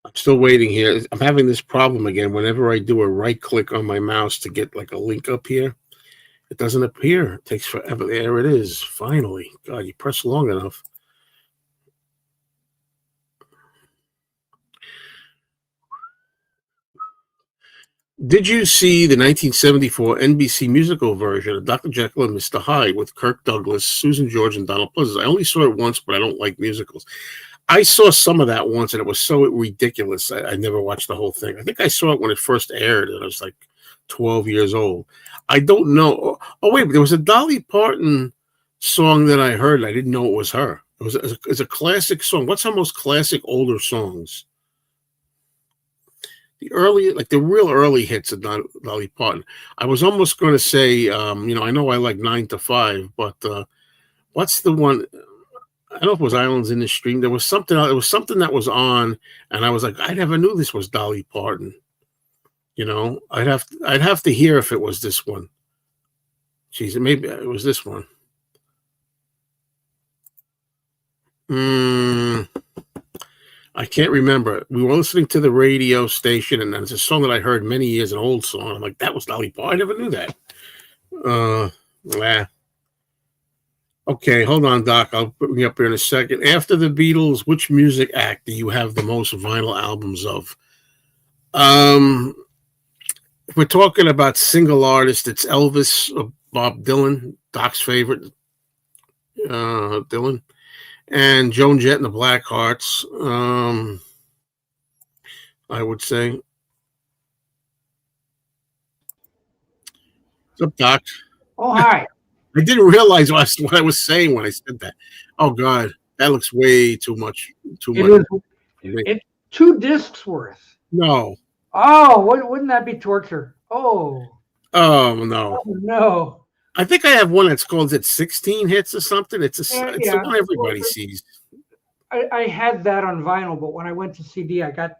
I'm still waiting here. I'm having this problem again. Whenever I do a right click on my mouse to get like a link up here, it doesn't appear. It takes forever. There it is. Finally. God, you press long enough. Did you see the 1974 NBC musical version of Dr. Jekyll and Mr. Hyde with Kirk Douglas, Susan George, and Donald Pleasence? I only saw it once, but I don't like musicals. I saw some of that once, and it was so ridiculous. I never watched the whole thing. I think I saw it when it first aired, and I was like 12 years old. I don't know. Oh, wait, but there was a Dolly Parton song that I heard. I didn't know it was her. It's a classic song. What's her most classic older songs? The real early hits of Dolly Parton. I was almost going to say, I know I like 9 to 5, but what's the one? I don't know if it was Islands in the Stream. There was something. It was something that was on, and I was like, I never knew this was Dolly Parton. I'd have to hear if it was this one. Jeez, maybe it was this one. I can't remember. We were listening to the radio station, and there's a song that I heard many years, an old song. I'm like, that was Dolly Parton. I never knew that. Okay, hold on, Doc. I'll put me up here in a second. After the Beatles, which music act do you have the most vinyl albums of? If we're talking about single artists, it's Elvis or Bob Dylan, Doc's favorite, Dylan, and Joan Jett and the Blackhearts. I would say. What's up, Doc? Oh, hi. I didn't realize what I was saying when I said that. Oh God, that looks way too much. Too It much. is. It's 2 discs worth. No. Oh, wouldn't that be torture? Oh. Oh no. Oh, no. I think I have one that's called 16 hits or something. It's the one everybody sees. I had that on vinyl, but when I went to CD, I got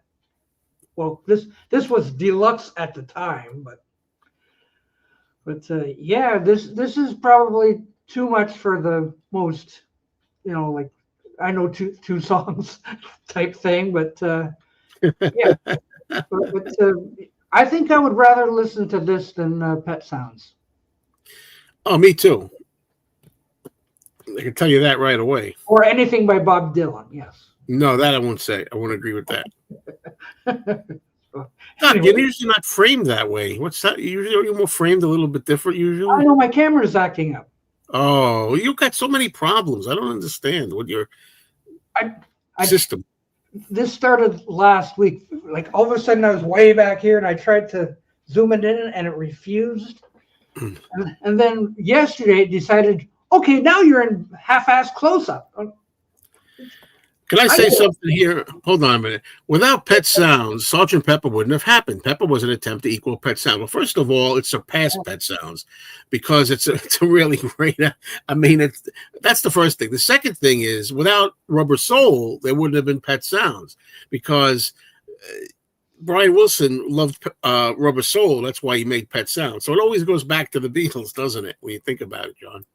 this was deluxe at the time, but yeah, this is probably too much for the most, like I know two songs type thing, but yeah, but I think I would rather listen to this than Pet Sounds. Oh, me too. I can tell you that right away. Or anything by Bob Dylan, yes. No, that I won't say. I won't agree with that. Doc, you're usually not framed that way. What's that? You're more framed a little bit different usually. I know my camera's acting up. Oh, you got so many problems. I don't understand what your system. This started last week. Like all of a sudden, I was way back here, and I tried to zoom it in, and it refused. And then yesterday, it decided, okay, now you're in half-ass close-up. Can I say something here? Hold on a minute. Without Pet Sounds, Sgt. Pepper wouldn't have happened. Pepper was an attempt to equal Pet Sounds. Well, first of all, it surpassed Pet Sounds because it's a really great. I mean, that's the first thing. The second thing is, without Rubber Soul, there wouldn't have been Pet Sounds because Brian Wilson loved Rubber Soul. That's why he made Pet Sounds. So it always goes back to the Beatles, doesn't it? When you think about it, John.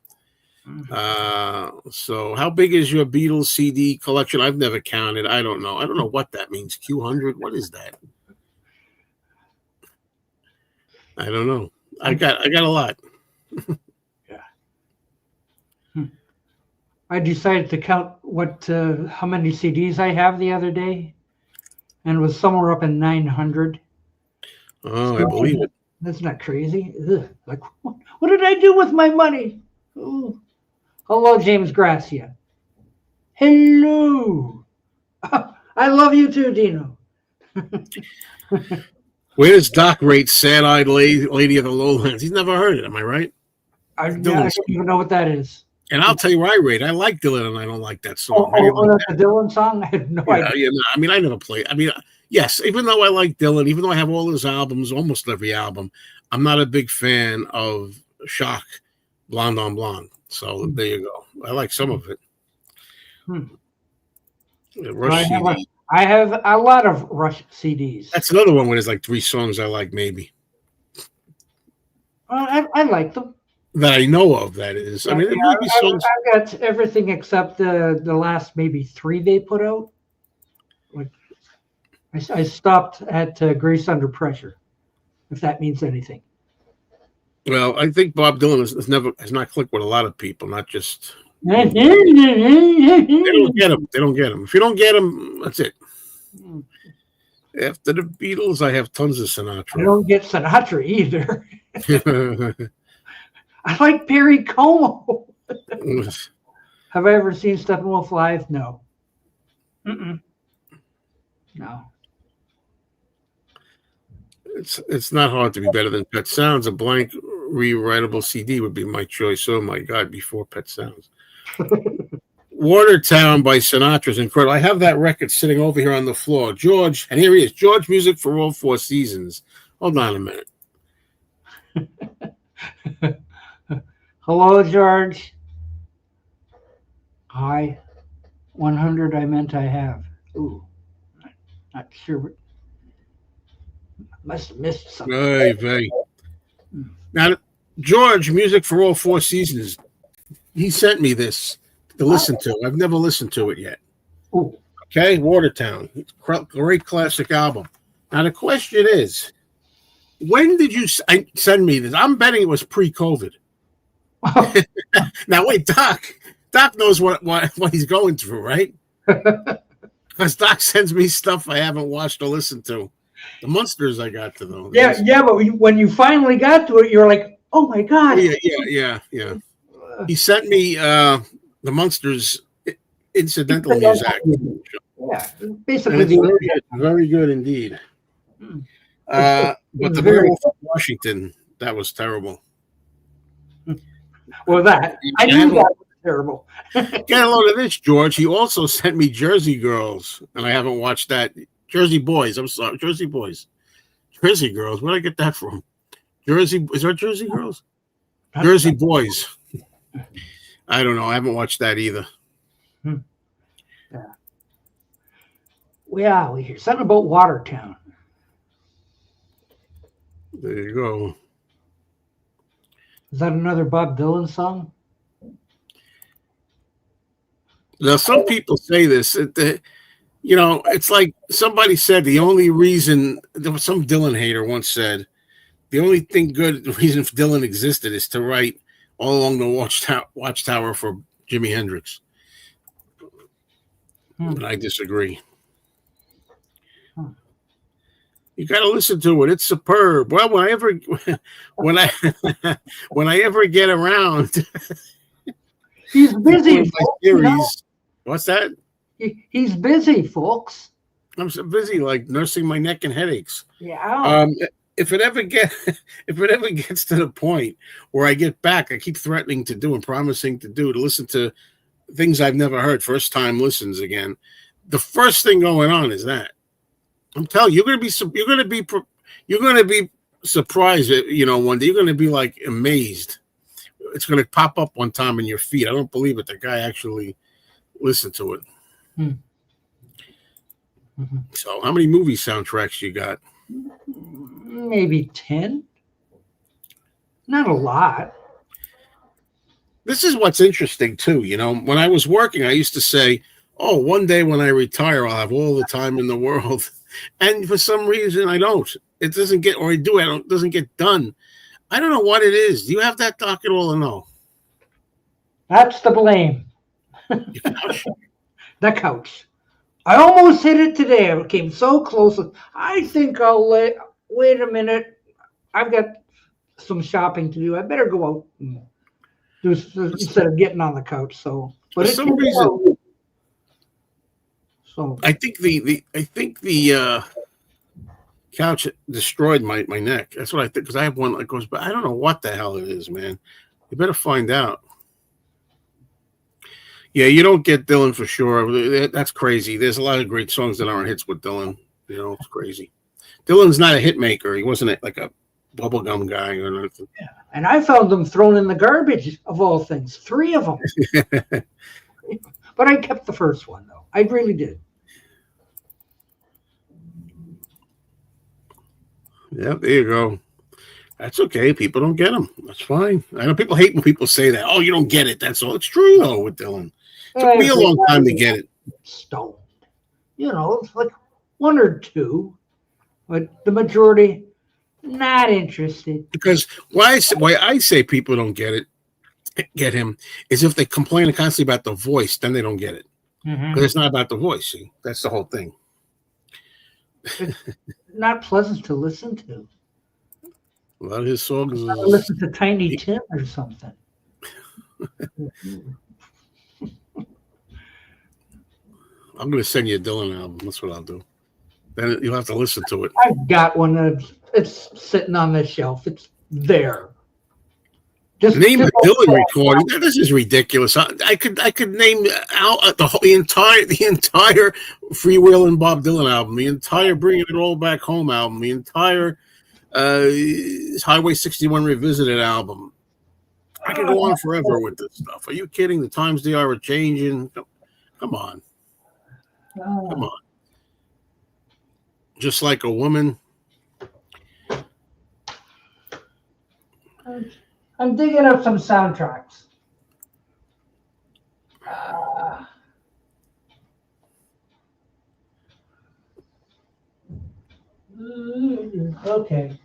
So how big is your Beatles CD collection? I've never counted. I don't know. I don't know what that means. Q100. What is that? I don't know. I got a lot. Yeah. I decided to count how many CDs I have the other day, and it was somewhere up in 900. Oh, I believe it. That's not crazy. Ugh. Like, what did I do with my money? Ooh. Hello, James Gracia. Hello. I love you too, Dino. Where does Doc rate Sad-Eyed Lady of the Lowlands? He's never heard it. Am I right? I don't even know what that is. And I'll tell you where I rate. I like Dylan, and I don't like that song. That's a Dylan song? I had no idea. Yeah, no, I mean, I never played. I mean, yes, even though I like Dylan, even though I have all his albums, almost every album, I'm not a big fan of Shock, Blonde on Blonde. So there you go. I like some of it. I have a lot of Rush CDs. That's another one where there's like 3 songs I like, maybe. I like them. That I know of, that is. I mean, there might be songs. I've got everything except the last maybe 3 they put out. Like, I stopped at Grace Under Pressure, if that means anything. Well, I think Bob Dylan has not clicked with a lot of people, not just. They don't get him. They don't get him. If you don't get him, that's it. After the Beatles, I have tons of Sinatra. I don't get Sinatra either. I like Perry Como. Have I ever seen Steppenwolf live? No. No. It's not hard to be better than Pet Sounds. A blank rewritable CD would be my choice. Oh my God, before Pet Sounds. Watertown by Sinatra is incredible. I have that record sitting over here on the floor. George, and here he is. George Music for All 4 Seasons. Hold on a minute. Hello, George. Hi. 100 I meant I have. Ooh. Not sure. Must have missed something. Very. Now, George, Music for All 4 Seasons, he sent me this to listen to. I've never listened to it yet. Ooh. Okay, Watertown. Great classic album. Now, the question is, when did you send me this? I'm betting it was pre-COVID. Now, wait, Doc knows what he's going through, right? Because Doc sends me stuff I haven't watched or listened to. The Munsters I got to though. Yeah, but when you finally got to it, you're like, oh my god. Oh, yeah. He sent me the Munsters incidental music. Yeah, And basically it's very good indeed. But the Werewolf of Washington, that was terrible. Well, that I knew that was terrible. Get a load of this, George. He also sent me Jersey Girls, and I haven't watched that. Jersey Boys. I'm sorry, Jersey Boys. Jersey Girls. Where'd I get that from? Jersey. Is there Jersey Girls? Jersey Boys. I don't know. I haven't watched that either. Yeah, we hear something about Watertown. There you go. Is that another Bob Dylan song? Now, some people say this. It's like somebody said the only reason, some Dylan hater once said, the only thing good, the reason Dylan existed is to write All Along the Watchtower for Jimi Hendrix. But I disagree. You got to listen to it. It's superb. Well, when I ever get around, he's busy. Series. What's that? He's busy, folks. I'm so busy, like nursing my neck and headaches. Yeah. If it ever gets to the point where I get back, I keep threatening to do and promising to listen to things I've never heard, first time listens again. The first thing going on is that. I'm telling you, you're gonna be surprised. One day you're gonna be like amazed. It's gonna pop up one time in your feed. I don't believe it. The guy actually listened to it. So, how many movie soundtracks you got? Maybe 10. Not a lot. This is what's interesting too. When I was working, I used to say, "Oh, one day when I retire, I'll have all the time in the world." And for some reason, I don't. It doesn't get, or I do. It doesn't get done. I don't know what it is. Do you have that doc at all, or no? That's the blame. Your couch? The couch. I almost hit it today. I came so close. I think I'll wait a minute. I've got some shopping to do. I better go out and do instead of getting on the couch. So, but for some reason. So I think the couch destroyed my neck. That's what I think, because I have one that goes back. I don't know what the hell it is, man. You better find out. Yeah, you don't get Dylan for sure. That's crazy. There's a lot of great songs that aren't hits with Dylan. It's crazy. Dylan's not a hit maker. He wasn't like a bubblegum guy or anything. Yeah, and I found them thrown in the garbage of all things. 3 of them. But I kept the first one though. I really did. Yeah, there you go. That's okay. People don't get them. That's fine. I know people hate when people say that. Oh, you don't get it. That's all. It's true though with Dylan. It took me a long time to get it. Stoned. It's like 1 or 2, but the majority not interested. Because why I say people don't get him is if they complain constantly about the voice, then they don't get it. Because it's not about the voice. See, that's the whole thing. It's not pleasant to listen to. A lot of his songs. Listen to Tiny Tim or something. I'm going to send you a Dylan album. That's what I'll do. Then you'll have to listen to it. I've got one it's sitting on the shelf. It's there. Just name a Dylan recording. This is ridiculous. I could name out the entire Freewheelin' Bob Dylan album, the entire Bringing It All Back Home album, the entire Highway 61 Revisited album. I could go on forever with this stuff. Are you kidding? The times they are changing. Come on. Come on. Just like a woman. I'm digging up some soundtracks. Okay.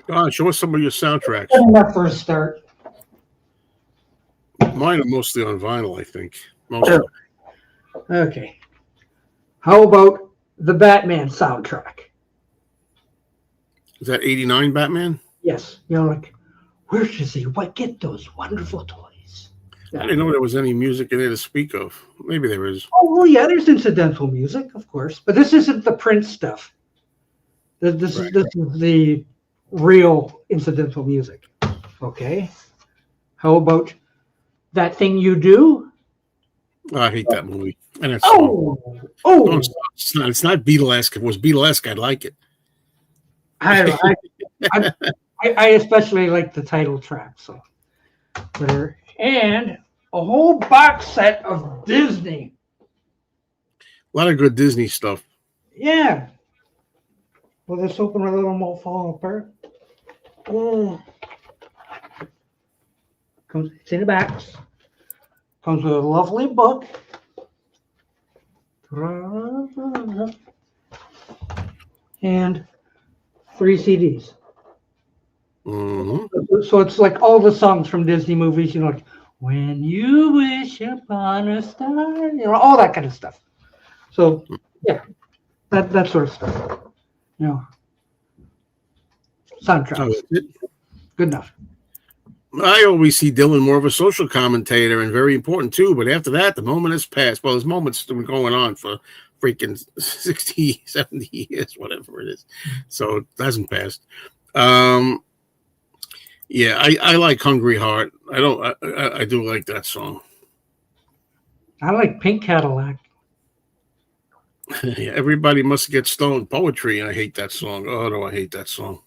Go on, show us some of your soundtracks. My first start. Mine are mostly on vinyl, I think. Mostly. Okay. How about the Batman soundtrack? Is that 89 Batman? Yes, like, where does he get those wonderful toys? I Yeah. didn't know there was any music in there to speak of. Maybe there is. Oh, well, yeah, there's incidental music, of course, but this isn't the Prince stuff. This is the real incidental music. Okay. How about That Thing You Do? Oh, I hate that movie. And that song. Oh, It's not Beatlesque. If it was Beatlesque, I'd like it. I especially like the title track. So, whatever. And a whole box set of Disney. A lot of good Disney stuff. Yeah. Will this open a little more falling apart? It's in the box. Comes with a lovely book. And 3 CDs. Mm-hmm. So it's like all the songs from Disney movies, like When You Wish Upon a Star, all that kind of stuff. So yeah, that sort of stuff. Soundtracks. Good enough. I always see Dylan more of a social commentator and very important too, but after that, the moment has passed. Well, his moment's been going on for freaking 60, 70 years, whatever it is. So it hasn't passed. Yeah, I like Hungry Heart. I do like that song. I like Pink Cadillac. Yeah, Everybody Must Get Stoned Poetry, and I hate that song. Oh, do I hate that song.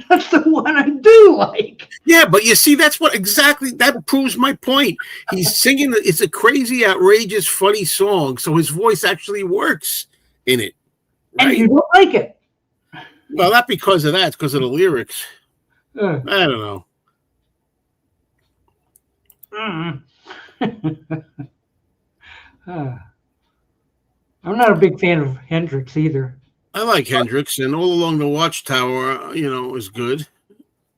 That's the one I do like. Yeah, but you see, that proves my point. He's singing, it's a crazy, outrageous, funny song, so his voice actually works in it. Right? And you don't like it. Well, not because of that, it's because of the lyrics. I don't know. I'm not a big fan of Hendrix either. I like Hendrix, and All Along the Watchtower, is good.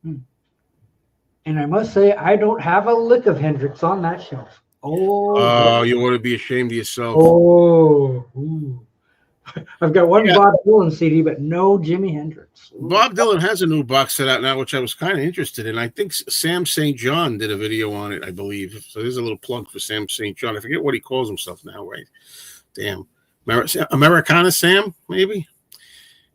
And I must say, I don't have a lick of Hendrix on that shelf. Oh, you ought to be ashamed of yourself. Oh, I've got one Bob Dylan CD, but no Jimi Hendrix. Bob Dylan has a new box set out now, which I was kind of interested in. I think Sam St. John did a video on it, I believe. So there's a little plug for Sam St. John. I forget what he calls himself now, right? Damn. Americana Sam, maybe?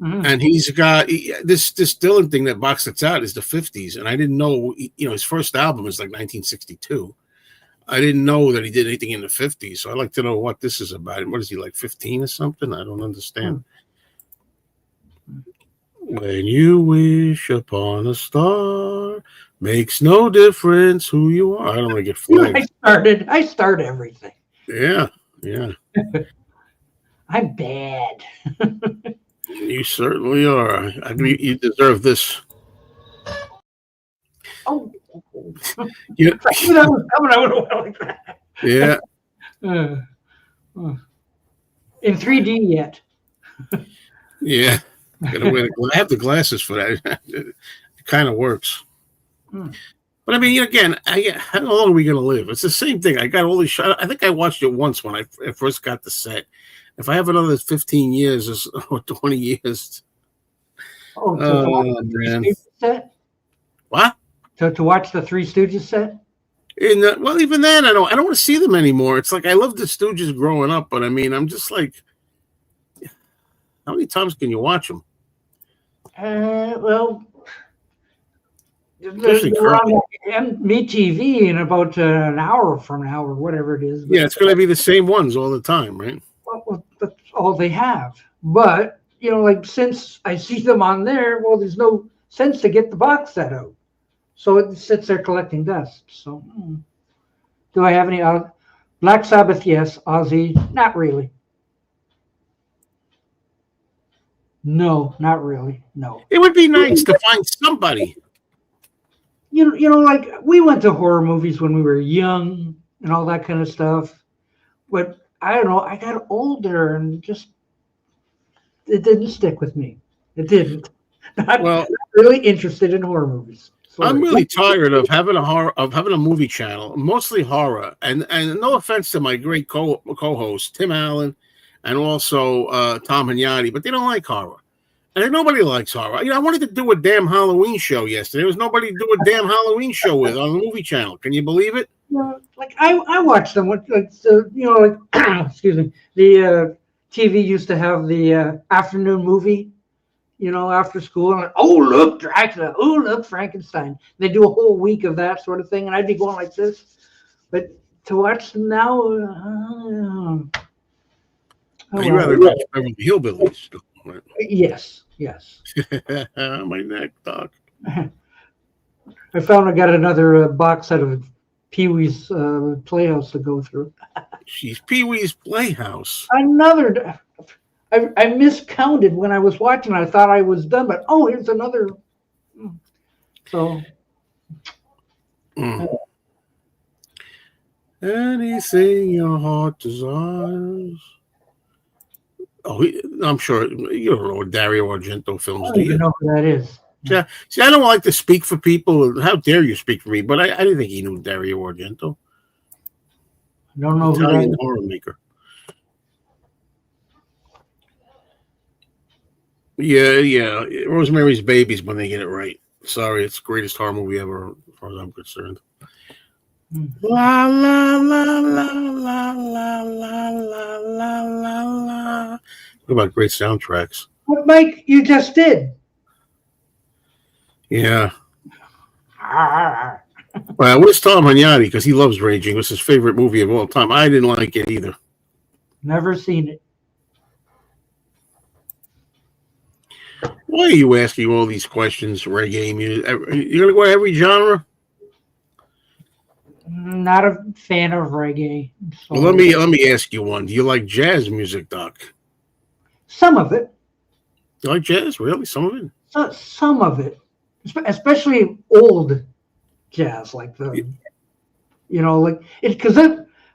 Mm-hmm. And he's got this Dylan thing, that box that's out is the 50s. And I didn't know, his first album is like 1962. I didn't know that he did anything in the 50s. So I'd like to know what this is about. What is he, like 15 or something? I don't understand. When you wish upon a star, makes no difference who you are. I don't want to get flagged. I start everything. Yeah. I'm bad. You certainly are. You deserve this. Oh. Yeah. I was coming out like that. Yeah. In 3D yet. Yeah. I have the glasses for that. It kind of works. But I mean, again, how long are we going to live? It's the same thing. I got all these shots. I think I watched it once when I first got the set. If I have another 15 years or 20 years. Man. Set? What? To watch the Three Stooges set? Well, even then, I don't want to see them anymore. It's like I loved the Stooges growing up, but I mean, I'm just like, how many times can you watch them? Well, especially on MeTV in about an hour from now or whatever it is. Yeah, it's going to be the same ones all the time, right? Well, that's all they have. But, like since I see them on there, well, there's no sense to get the box set out. So it sits there collecting dust. So, do I have any? Black Sabbath, yes. Ozzy, not really. No, not really. No. It would be nice to find somebody. Like we went to horror movies when we were young and all that kind of stuff. But I don't know. I got older and just it didn't stick with me. It didn't. Not really interested in horror movies. Sorry. I'm really tired of having a movie channel, mostly horror. And no offense to my great co-host Tim Allen and also Tom Hagnotti, but they don't like horror. And nobody likes horror. I wanted to do a damn Halloween show yesterday. There was nobody to do a damn Halloween show with on the movie channel. Can you believe it? Like I watched them. Like like excuse me. The TV used to have the afternoon movie. After school, and oh look, Dracula. Oh look, Frankenstein. They do a whole week of that sort of thing, and I'd be going like this. But to watch them now, You rather watch Beverly Hillbillies. Yes. My neck, Doc. I found I got another box set of Pee-wee's Playhouse to go through. She's Pee-wee's Playhouse. Another. I miscounted when I was watching. I thought I was done, but here's another. So. Anything your heart desires. I'm sure you don't know Dario Argento films, do you? I don't even know who that is. Yeah. See, I don't like to speak for people. How dare you speak for me? But I didn't think he knew Dario Argento. I don't know Italian who that is. horror maker. Yeah. Rosemary's Baby's when they get it right. Sorry, it's the greatest horror movie ever, as far as I'm concerned. La la la la la la la la la la. What about great soundtracks? What, Mike? You just did. Yeah. Well, where's Tom Hagnotti? Because he loves Raging. It was his favorite movie of all time. I didn't like it either. Never seen it. Why are you asking all these questions, reggae music? You're going to go every genre? Not a fan of reggae. Well, let me ask you one. Do you like jazz music, Doc? Some of it. You like jazz? Really? Some of it? Some of it. Especially old jazz, like because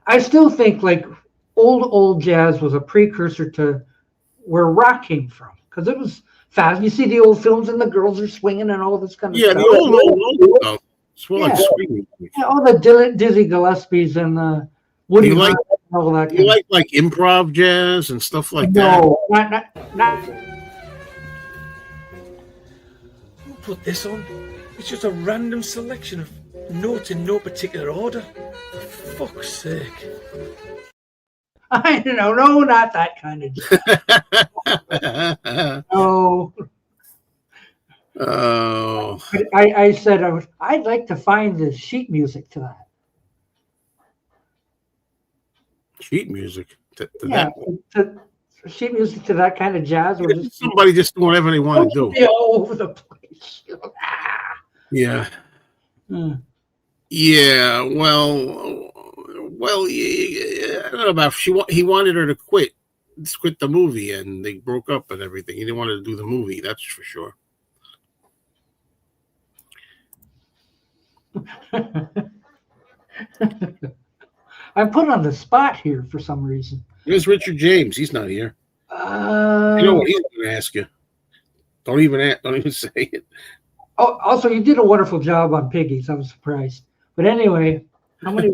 I still think like old jazz was a precursor to where rock came from, because it was fast. You see the old films and the girls are swinging and all this kind of stuff. Yeah, the old stuff. It's more like swinging. Yeah, all the Dizzy Gillespie's and Woody. You like and all that. You like improv jazz and stuff like that? No, not. Who put this on? It's just a random selection of notes in no particular order. For fuck's sake. I don't know. No, not that kind of jazz. No. Oh. I said I'd like to find the sheet music to that. Sheet music to Yeah, sheet music to that kind of jazz. Or just somebody just do whatever they want to do. Be all over the place. Yeah. Yeah. Well. Yeah, I don't know about he wanted her to quit the movie, and they broke up and everything. He didn't want to do the movie. That's for sure. I'm put on the spot here for some reason. Where's Richard James? He's not here. You know what he's going to ask you? Don't even say it. Oh, also, you did a wonderful job on Piggies. I was surprised. But anyway, how many?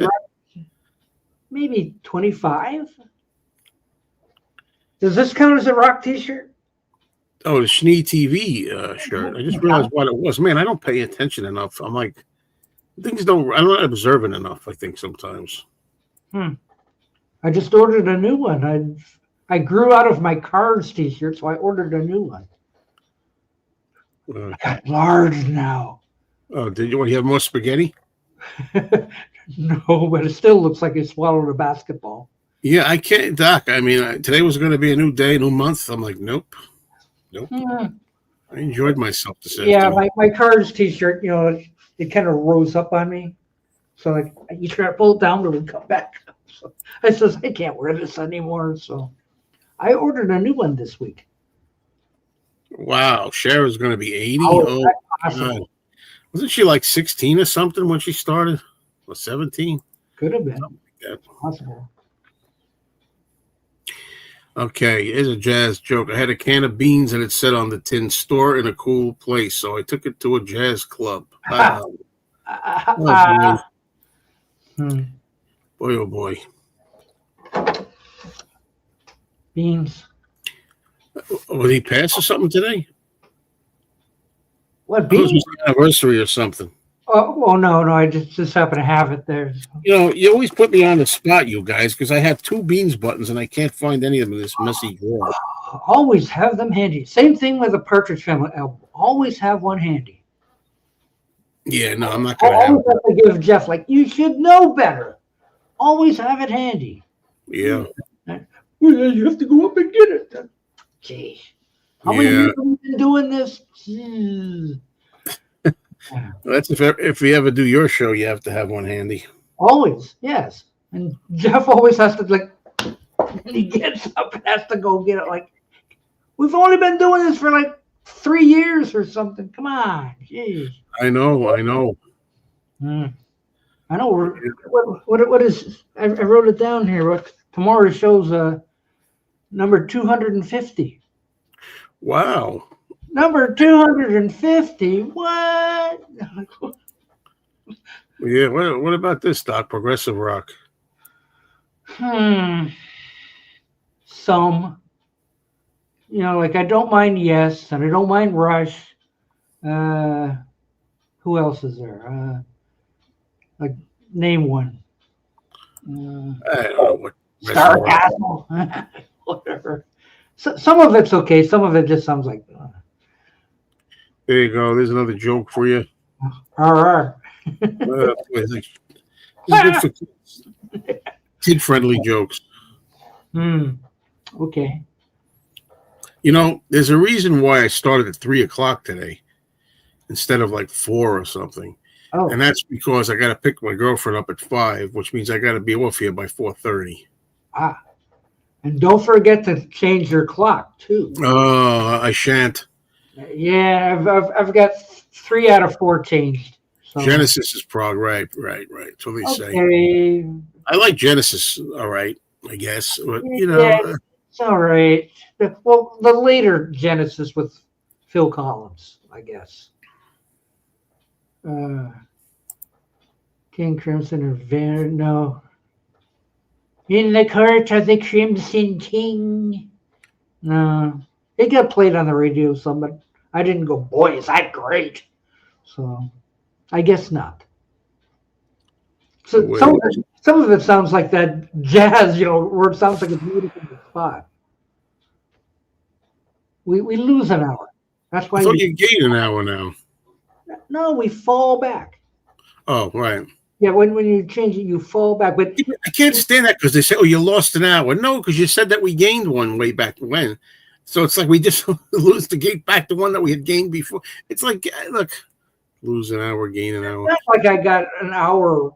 Maybe 25. Does this count as a rock T-shirt? Oh, the Schnee TV shirt. I just realized what it was. Man, I don't pay attention enough. I'm like, I'm not observant enough, I think, sometimes. I just ordered a new one. I grew out of my Cars T-shirt, so I ordered a new one. I got large now. Oh, did you want to have more spaghetti? No, but it still looks like it swallowed a basketball. Yeah, I can't, Doc. I mean, today was going to be a new day, new month. I'm like, nope. I enjoyed myself this afternoon. Yeah, my Cars T-shirt, it kind of rose up on me. So like you try to pull it down, but it would come back. So I says, I can't wear this anymore. So I ordered a new one this week. Wow, Cher's going to be 80. Oh, awesome. Wasn't she like 16 or something when she started? Or 17? Could have been. Something like that. Possible. Okay, here's a jazz joke. I had a can of beans and it said on the tin, store in a cool place. So I took it to a jazz club. Boy, oh boy. Beans. Would he pass or something today? What It beans? was an anniversary or something. Oh no, I just happen to have it there. You know, you always put me on the spot, you guys, because I have 2 beans buttons and I can't find any of them in this messy drawer. Always have them handy. Same thing with the Partridge Family album. Always have one handy. Yeah, no, I'm not gonna have Always have to give Jeff like you should know better. Always have it handy. Yeah. Well, you have to go up and get it. Jeez. How many Yeah. years have we been doing this? Jeez. That's if you ever do your show, you have to have one handy. Always, yes. And Jeff always has to like when he gets up and has to go get it. Like we've only been doing this for like 3 years or something. Come on, jeez. I know. I know. What is? I wrote it down here. What tomorrow's show's number 250. Wow. Number 250. What? Yeah. What about this, Doc? Progressive rock. Some. You know, like I don't mind Yes, and I don't mind Rush. Who else is there? Like name one. I don't know what. Starcastle. Whatever. So, some of it's okay. Some of it just sounds like. There you go. There's another joke for you. It's good for kids. Kid-friendly jokes. Okay. You know, there's a reason why I started at 3:00 today instead of like 4 or something. Oh. And that's because I got to pick my girlfriend up at 5, which means I got to be off here by 4:30. And don't forget to change your clock too. I shan't. Yeah, I've got 3 out of 4 changed. So. Genesis is prog, right. That's what they say. I like Genesis, all right, I guess. But, you know. Yeah, it's all right. Well, the later Genesis with Phil Collins, I guess. King Crimson or Van, no. In the court of the Crimson King. No. It got played on the radio some, but I didn't go, boy, is that great. So I guess not. So some of it sounds like that jazz, you know, where it sounds like it's muted from the spot. We lose an hour. That's why I thought you gain an hour now. No, we fall back. Oh, right. Yeah, when you change it, you fall back. But I can't stand that because they say, "Oh, you lost an hour." No, because you said that we gained one way back when. So it's like we just lose the gate back to one that we had gained before. It's like, look, lose an hour, gain an hour. It's not like I got an hour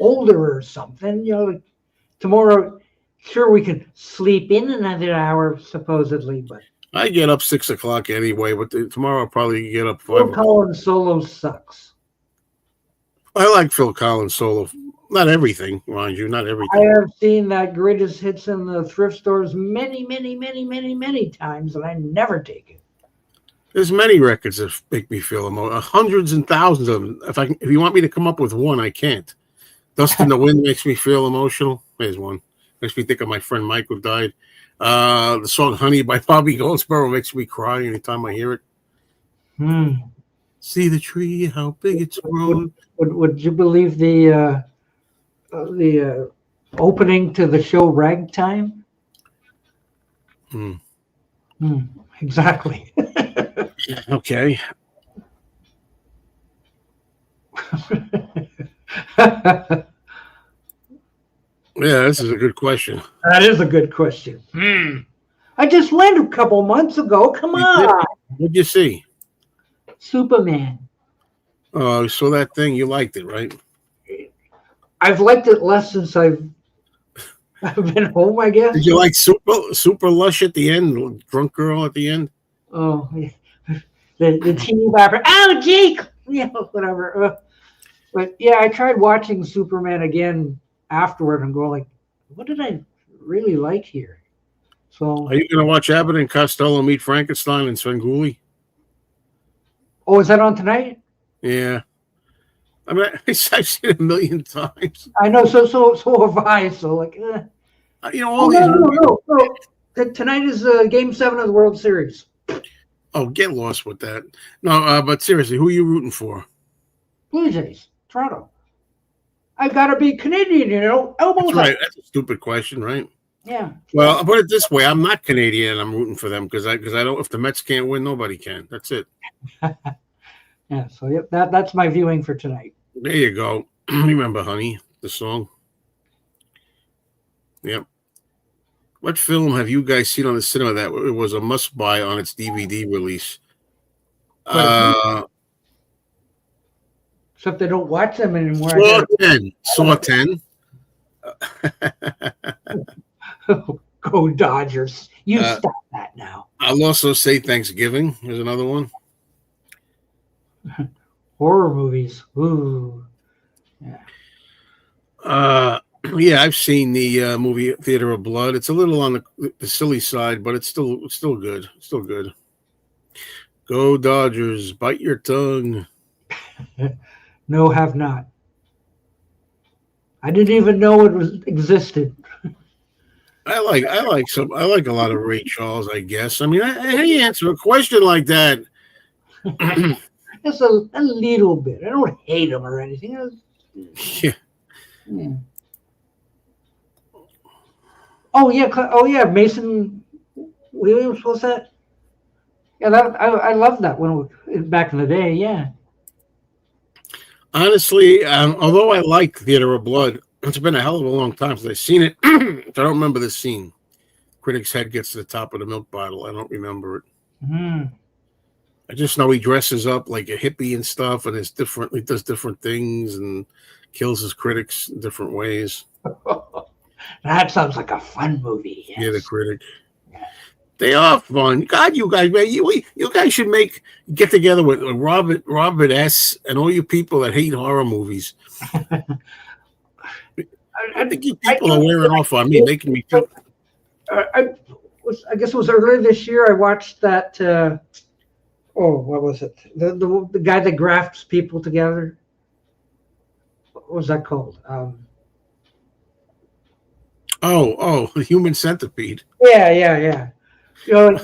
older or something. You know, like tomorrow, sure, we can sleep in another hour, supposedly, but I get up 6:00 anyway. But tomorrow I'll probably get up 5. Phil Collins solo sucks. I like Phil Collins solo. Not everything, mind you, not everything. I have seen that greatest hits in the thrift stores many times, and I never take it. There's many records that make me feel emotional. Hundreds and thousands of them. If you want me to come up with one, I can't. Dust in the Wind makes me feel emotional. There's one. Makes me think of my friend Mike who died. The song Honey by Bobby Goldsboro makes me cry anytime I hear it. See the tree, how big it's grown. Would you believe the opening to the show Ragtime? Exactly. Okay. Yeah, this is a good question. That is a good question. I just went a couple months ago. Come on. What'd you see? Superman. Oh, so that thing, you liked it, right? I've liked it less since I've been home, I guess. Did you like Super Lush at the end? Drunk Girl at the end? Oh, the teeny bopper. Oh, Jake! You know, whatever. But yeah, I tried watching Superman again afterward and go like, what did I really like here? So, are you going to watch Abbott and Costello meet Frankenstein and Svengoolie? Oh, is that on tonight? Yeah. I mean, I've seen it a million times. I know, so have I. So like, you know, all these. No. Tonight is Game 7 of the World Series. Oh, get lost with that. No, but seriously, who are you rooting for? Blue Jays, Toronto. I gotta be Canadian, you know. Elbows That's right. up. That's a stupid question, right? Yeah. Well, I'll put it this way: I'm not Canadian, and I'm rooting for them because I don't. If the Mets can't win, nobody can. That's it. Yeah. So yep, that's my viewing for tonight. There you go. Remember, honey, the song. Yep. What film have you guys seen on the cinema that it was a must buy on its DVD release? Quite a few. Except they don't watch them anymore. Saw 10. Saw 10. Go Dodgers. You stop that now. I'll also say Thanksgiving. Here's another one. Horror movies. Ooh. Yeah. Yeah, I've seen the movie Theater of Blood. It's a little on the silly side, but it's still good. Still good. Go Dodgers. Bite your tongue. No, have not. I didn't even know it existed. I like a lot of Ray Charles, I guess. I mean, how do you answer a question like that? Just a little bit. I don't hate him or anything. Yeah. Yeah. Oh yeah, Mason Williams was that? Yeah, I love that one back in the day. Yeah. Honestly, although I like Theater of Blood, it's been a hell of a long time since I've seen it. I don't remember the scene. Critic's head gets to the top of the milk bottle. I don't remember it. Mm. I just know he dresses up like a hippie and stuff, and it's different. He does different things and kills his critics in different ways. That sounds like a fun movie. Yes. Yeah, the critic. Yeah. They are fun. God, you guys, man, you guys should get together with Robert S. and all you people that hate horror movies. I think you people are wearing off on me, making me feel. I guess it was earlier this year. I watched that. What was it? The guy that grafts people together. What was that called? The Human Centipede. Yeah. You know,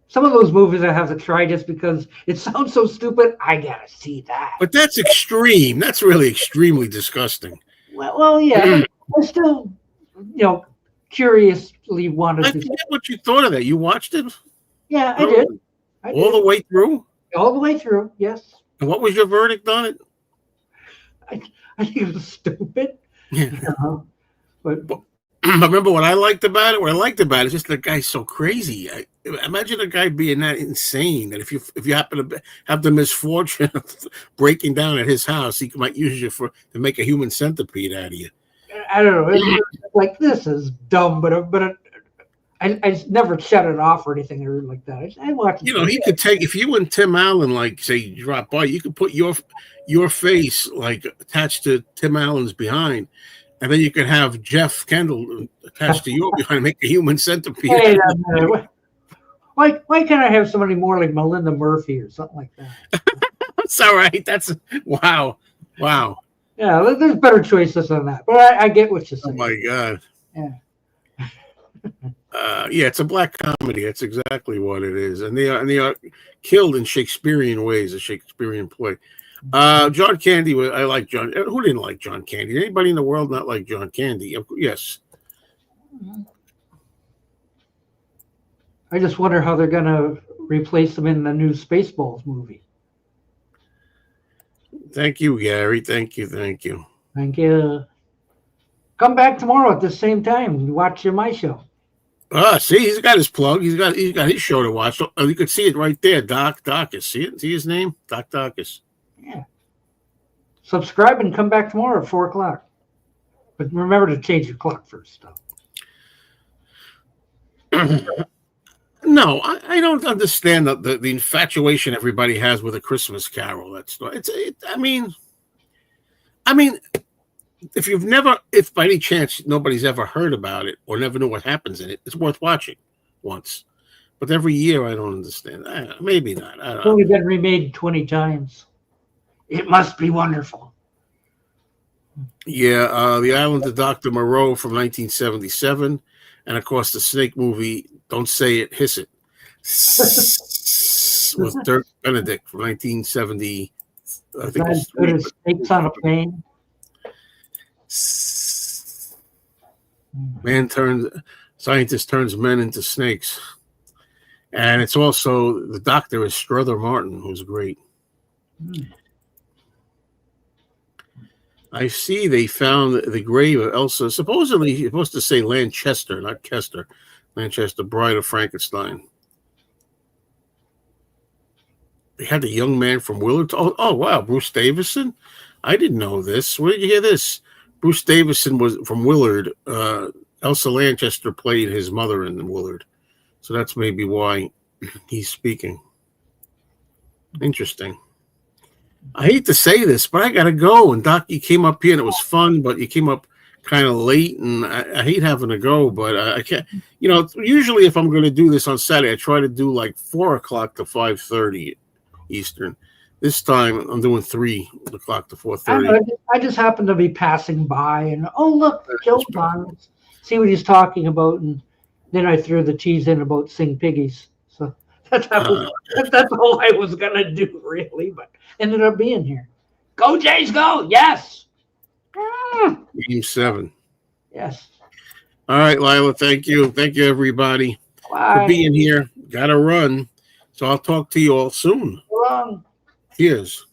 some of those movies I have to try just because it sounds so stupid. I gotta see that. But that's extreme. That's really extremely disgusting. Well, yeah. I still, curiously wanted I to. forget what you thought of that. You watched it? Yeah, I did. All the way through? All the way through, yes. And what was your verdict on it? I think it was stupid. Yeah. But remember what I liked about it? What I liked about it is just the guy's so crazy. Imagine a guy being that insane that if you happen to have the misfortune of breaking down at his house, he might use you to make a human centipede out of you. I don't know. It's like, this is dumb, but I never shut it off or anything or like that. I watched. He could take, if you and Tim Allen, like, say, drop by, you could put your face like attached to Tim Allen's behind, and then you could have Jeff Kendall attached to your behind and make a human centipede. Hey, why can't I have somebody more like Melinda Murphy or something like that? That's all right. That's wow. Yeah, there's better choices than that, but I get what you're saying. Oh my God. Yeah. Yeah, it's a black comedy. That's exactly what it is, and they are killed in Shakespearean ways. A Shakespearean play. John Candy. I like John. Who didn't like John Candy? Anybody in the world not like John Candy? Yes. I just wonder how they're gonna replace him in the new Spaceballs movie. Thank you, Gary. Thank you. Thank you. Come back tomorrow at the same time and watch my show. See, he's got his plug. He's got his show to watch. Oh, you could see it right there. Doc Dacus. See it? See his name? Doc Dacus. Yeah. Subscribe and come back tomorrow at 4:00. But remember to change your clock first, though. No, I don't understand the infatuation everybody has with A Christmas Carol. I mean, if by any chance nobody's ever heard about it or never knew what happens in it, it's worth watching once. But every year, I don't understand. Maybe not. I don't know. It's only been remade 20 times. It must be wonderful. Yeah, The Island of Dr. Moreau from 1977. And, of course, the Snake movie, Don't Say It, Hiss It. with Dirk Benedict from 1970. I Is think that it's as good three. as Snakes on a Plane? Scientist turns men into snakes. And it's also, the doctor is Strother Martin, who's great. Hmm. I see they found the grave of Elsa. Supposedly, you're supposed to say Lanchester, not Kester. Lanchester, Bride of Frankenstein. They had the young man from Willard. Oh, wow, Bruce Davison. I didn't know this. Where did you hear this? Bruce Davison was from Willard. Elsa Lanchester played his mother in Willard. So that's maybe why he's speaking. Interesting. I hate to say this, but I got to go. And Doc, you came up here and it was fun, but you came up kind of late. And I hate having to go, but I can't. You know, usually if I'm going to do this on Saturday, I try to do like 4 o'clock to 5:30 Eastern. This time I'm doing 3 o'clock to 4:30. I just happened to be passing by and, oh, look, Joe's on. See what he's talking about. And then I threw the tease in about Sing Piggies. So that's all I was going to do, really. But ended up being here. Go, Jays, go. Yes. Game 7. Yes. All right, Lila. Thank you. Thank you, everybody, Bye. for being here. Got to run. So I'll talk to you all soon. So long. Cheers.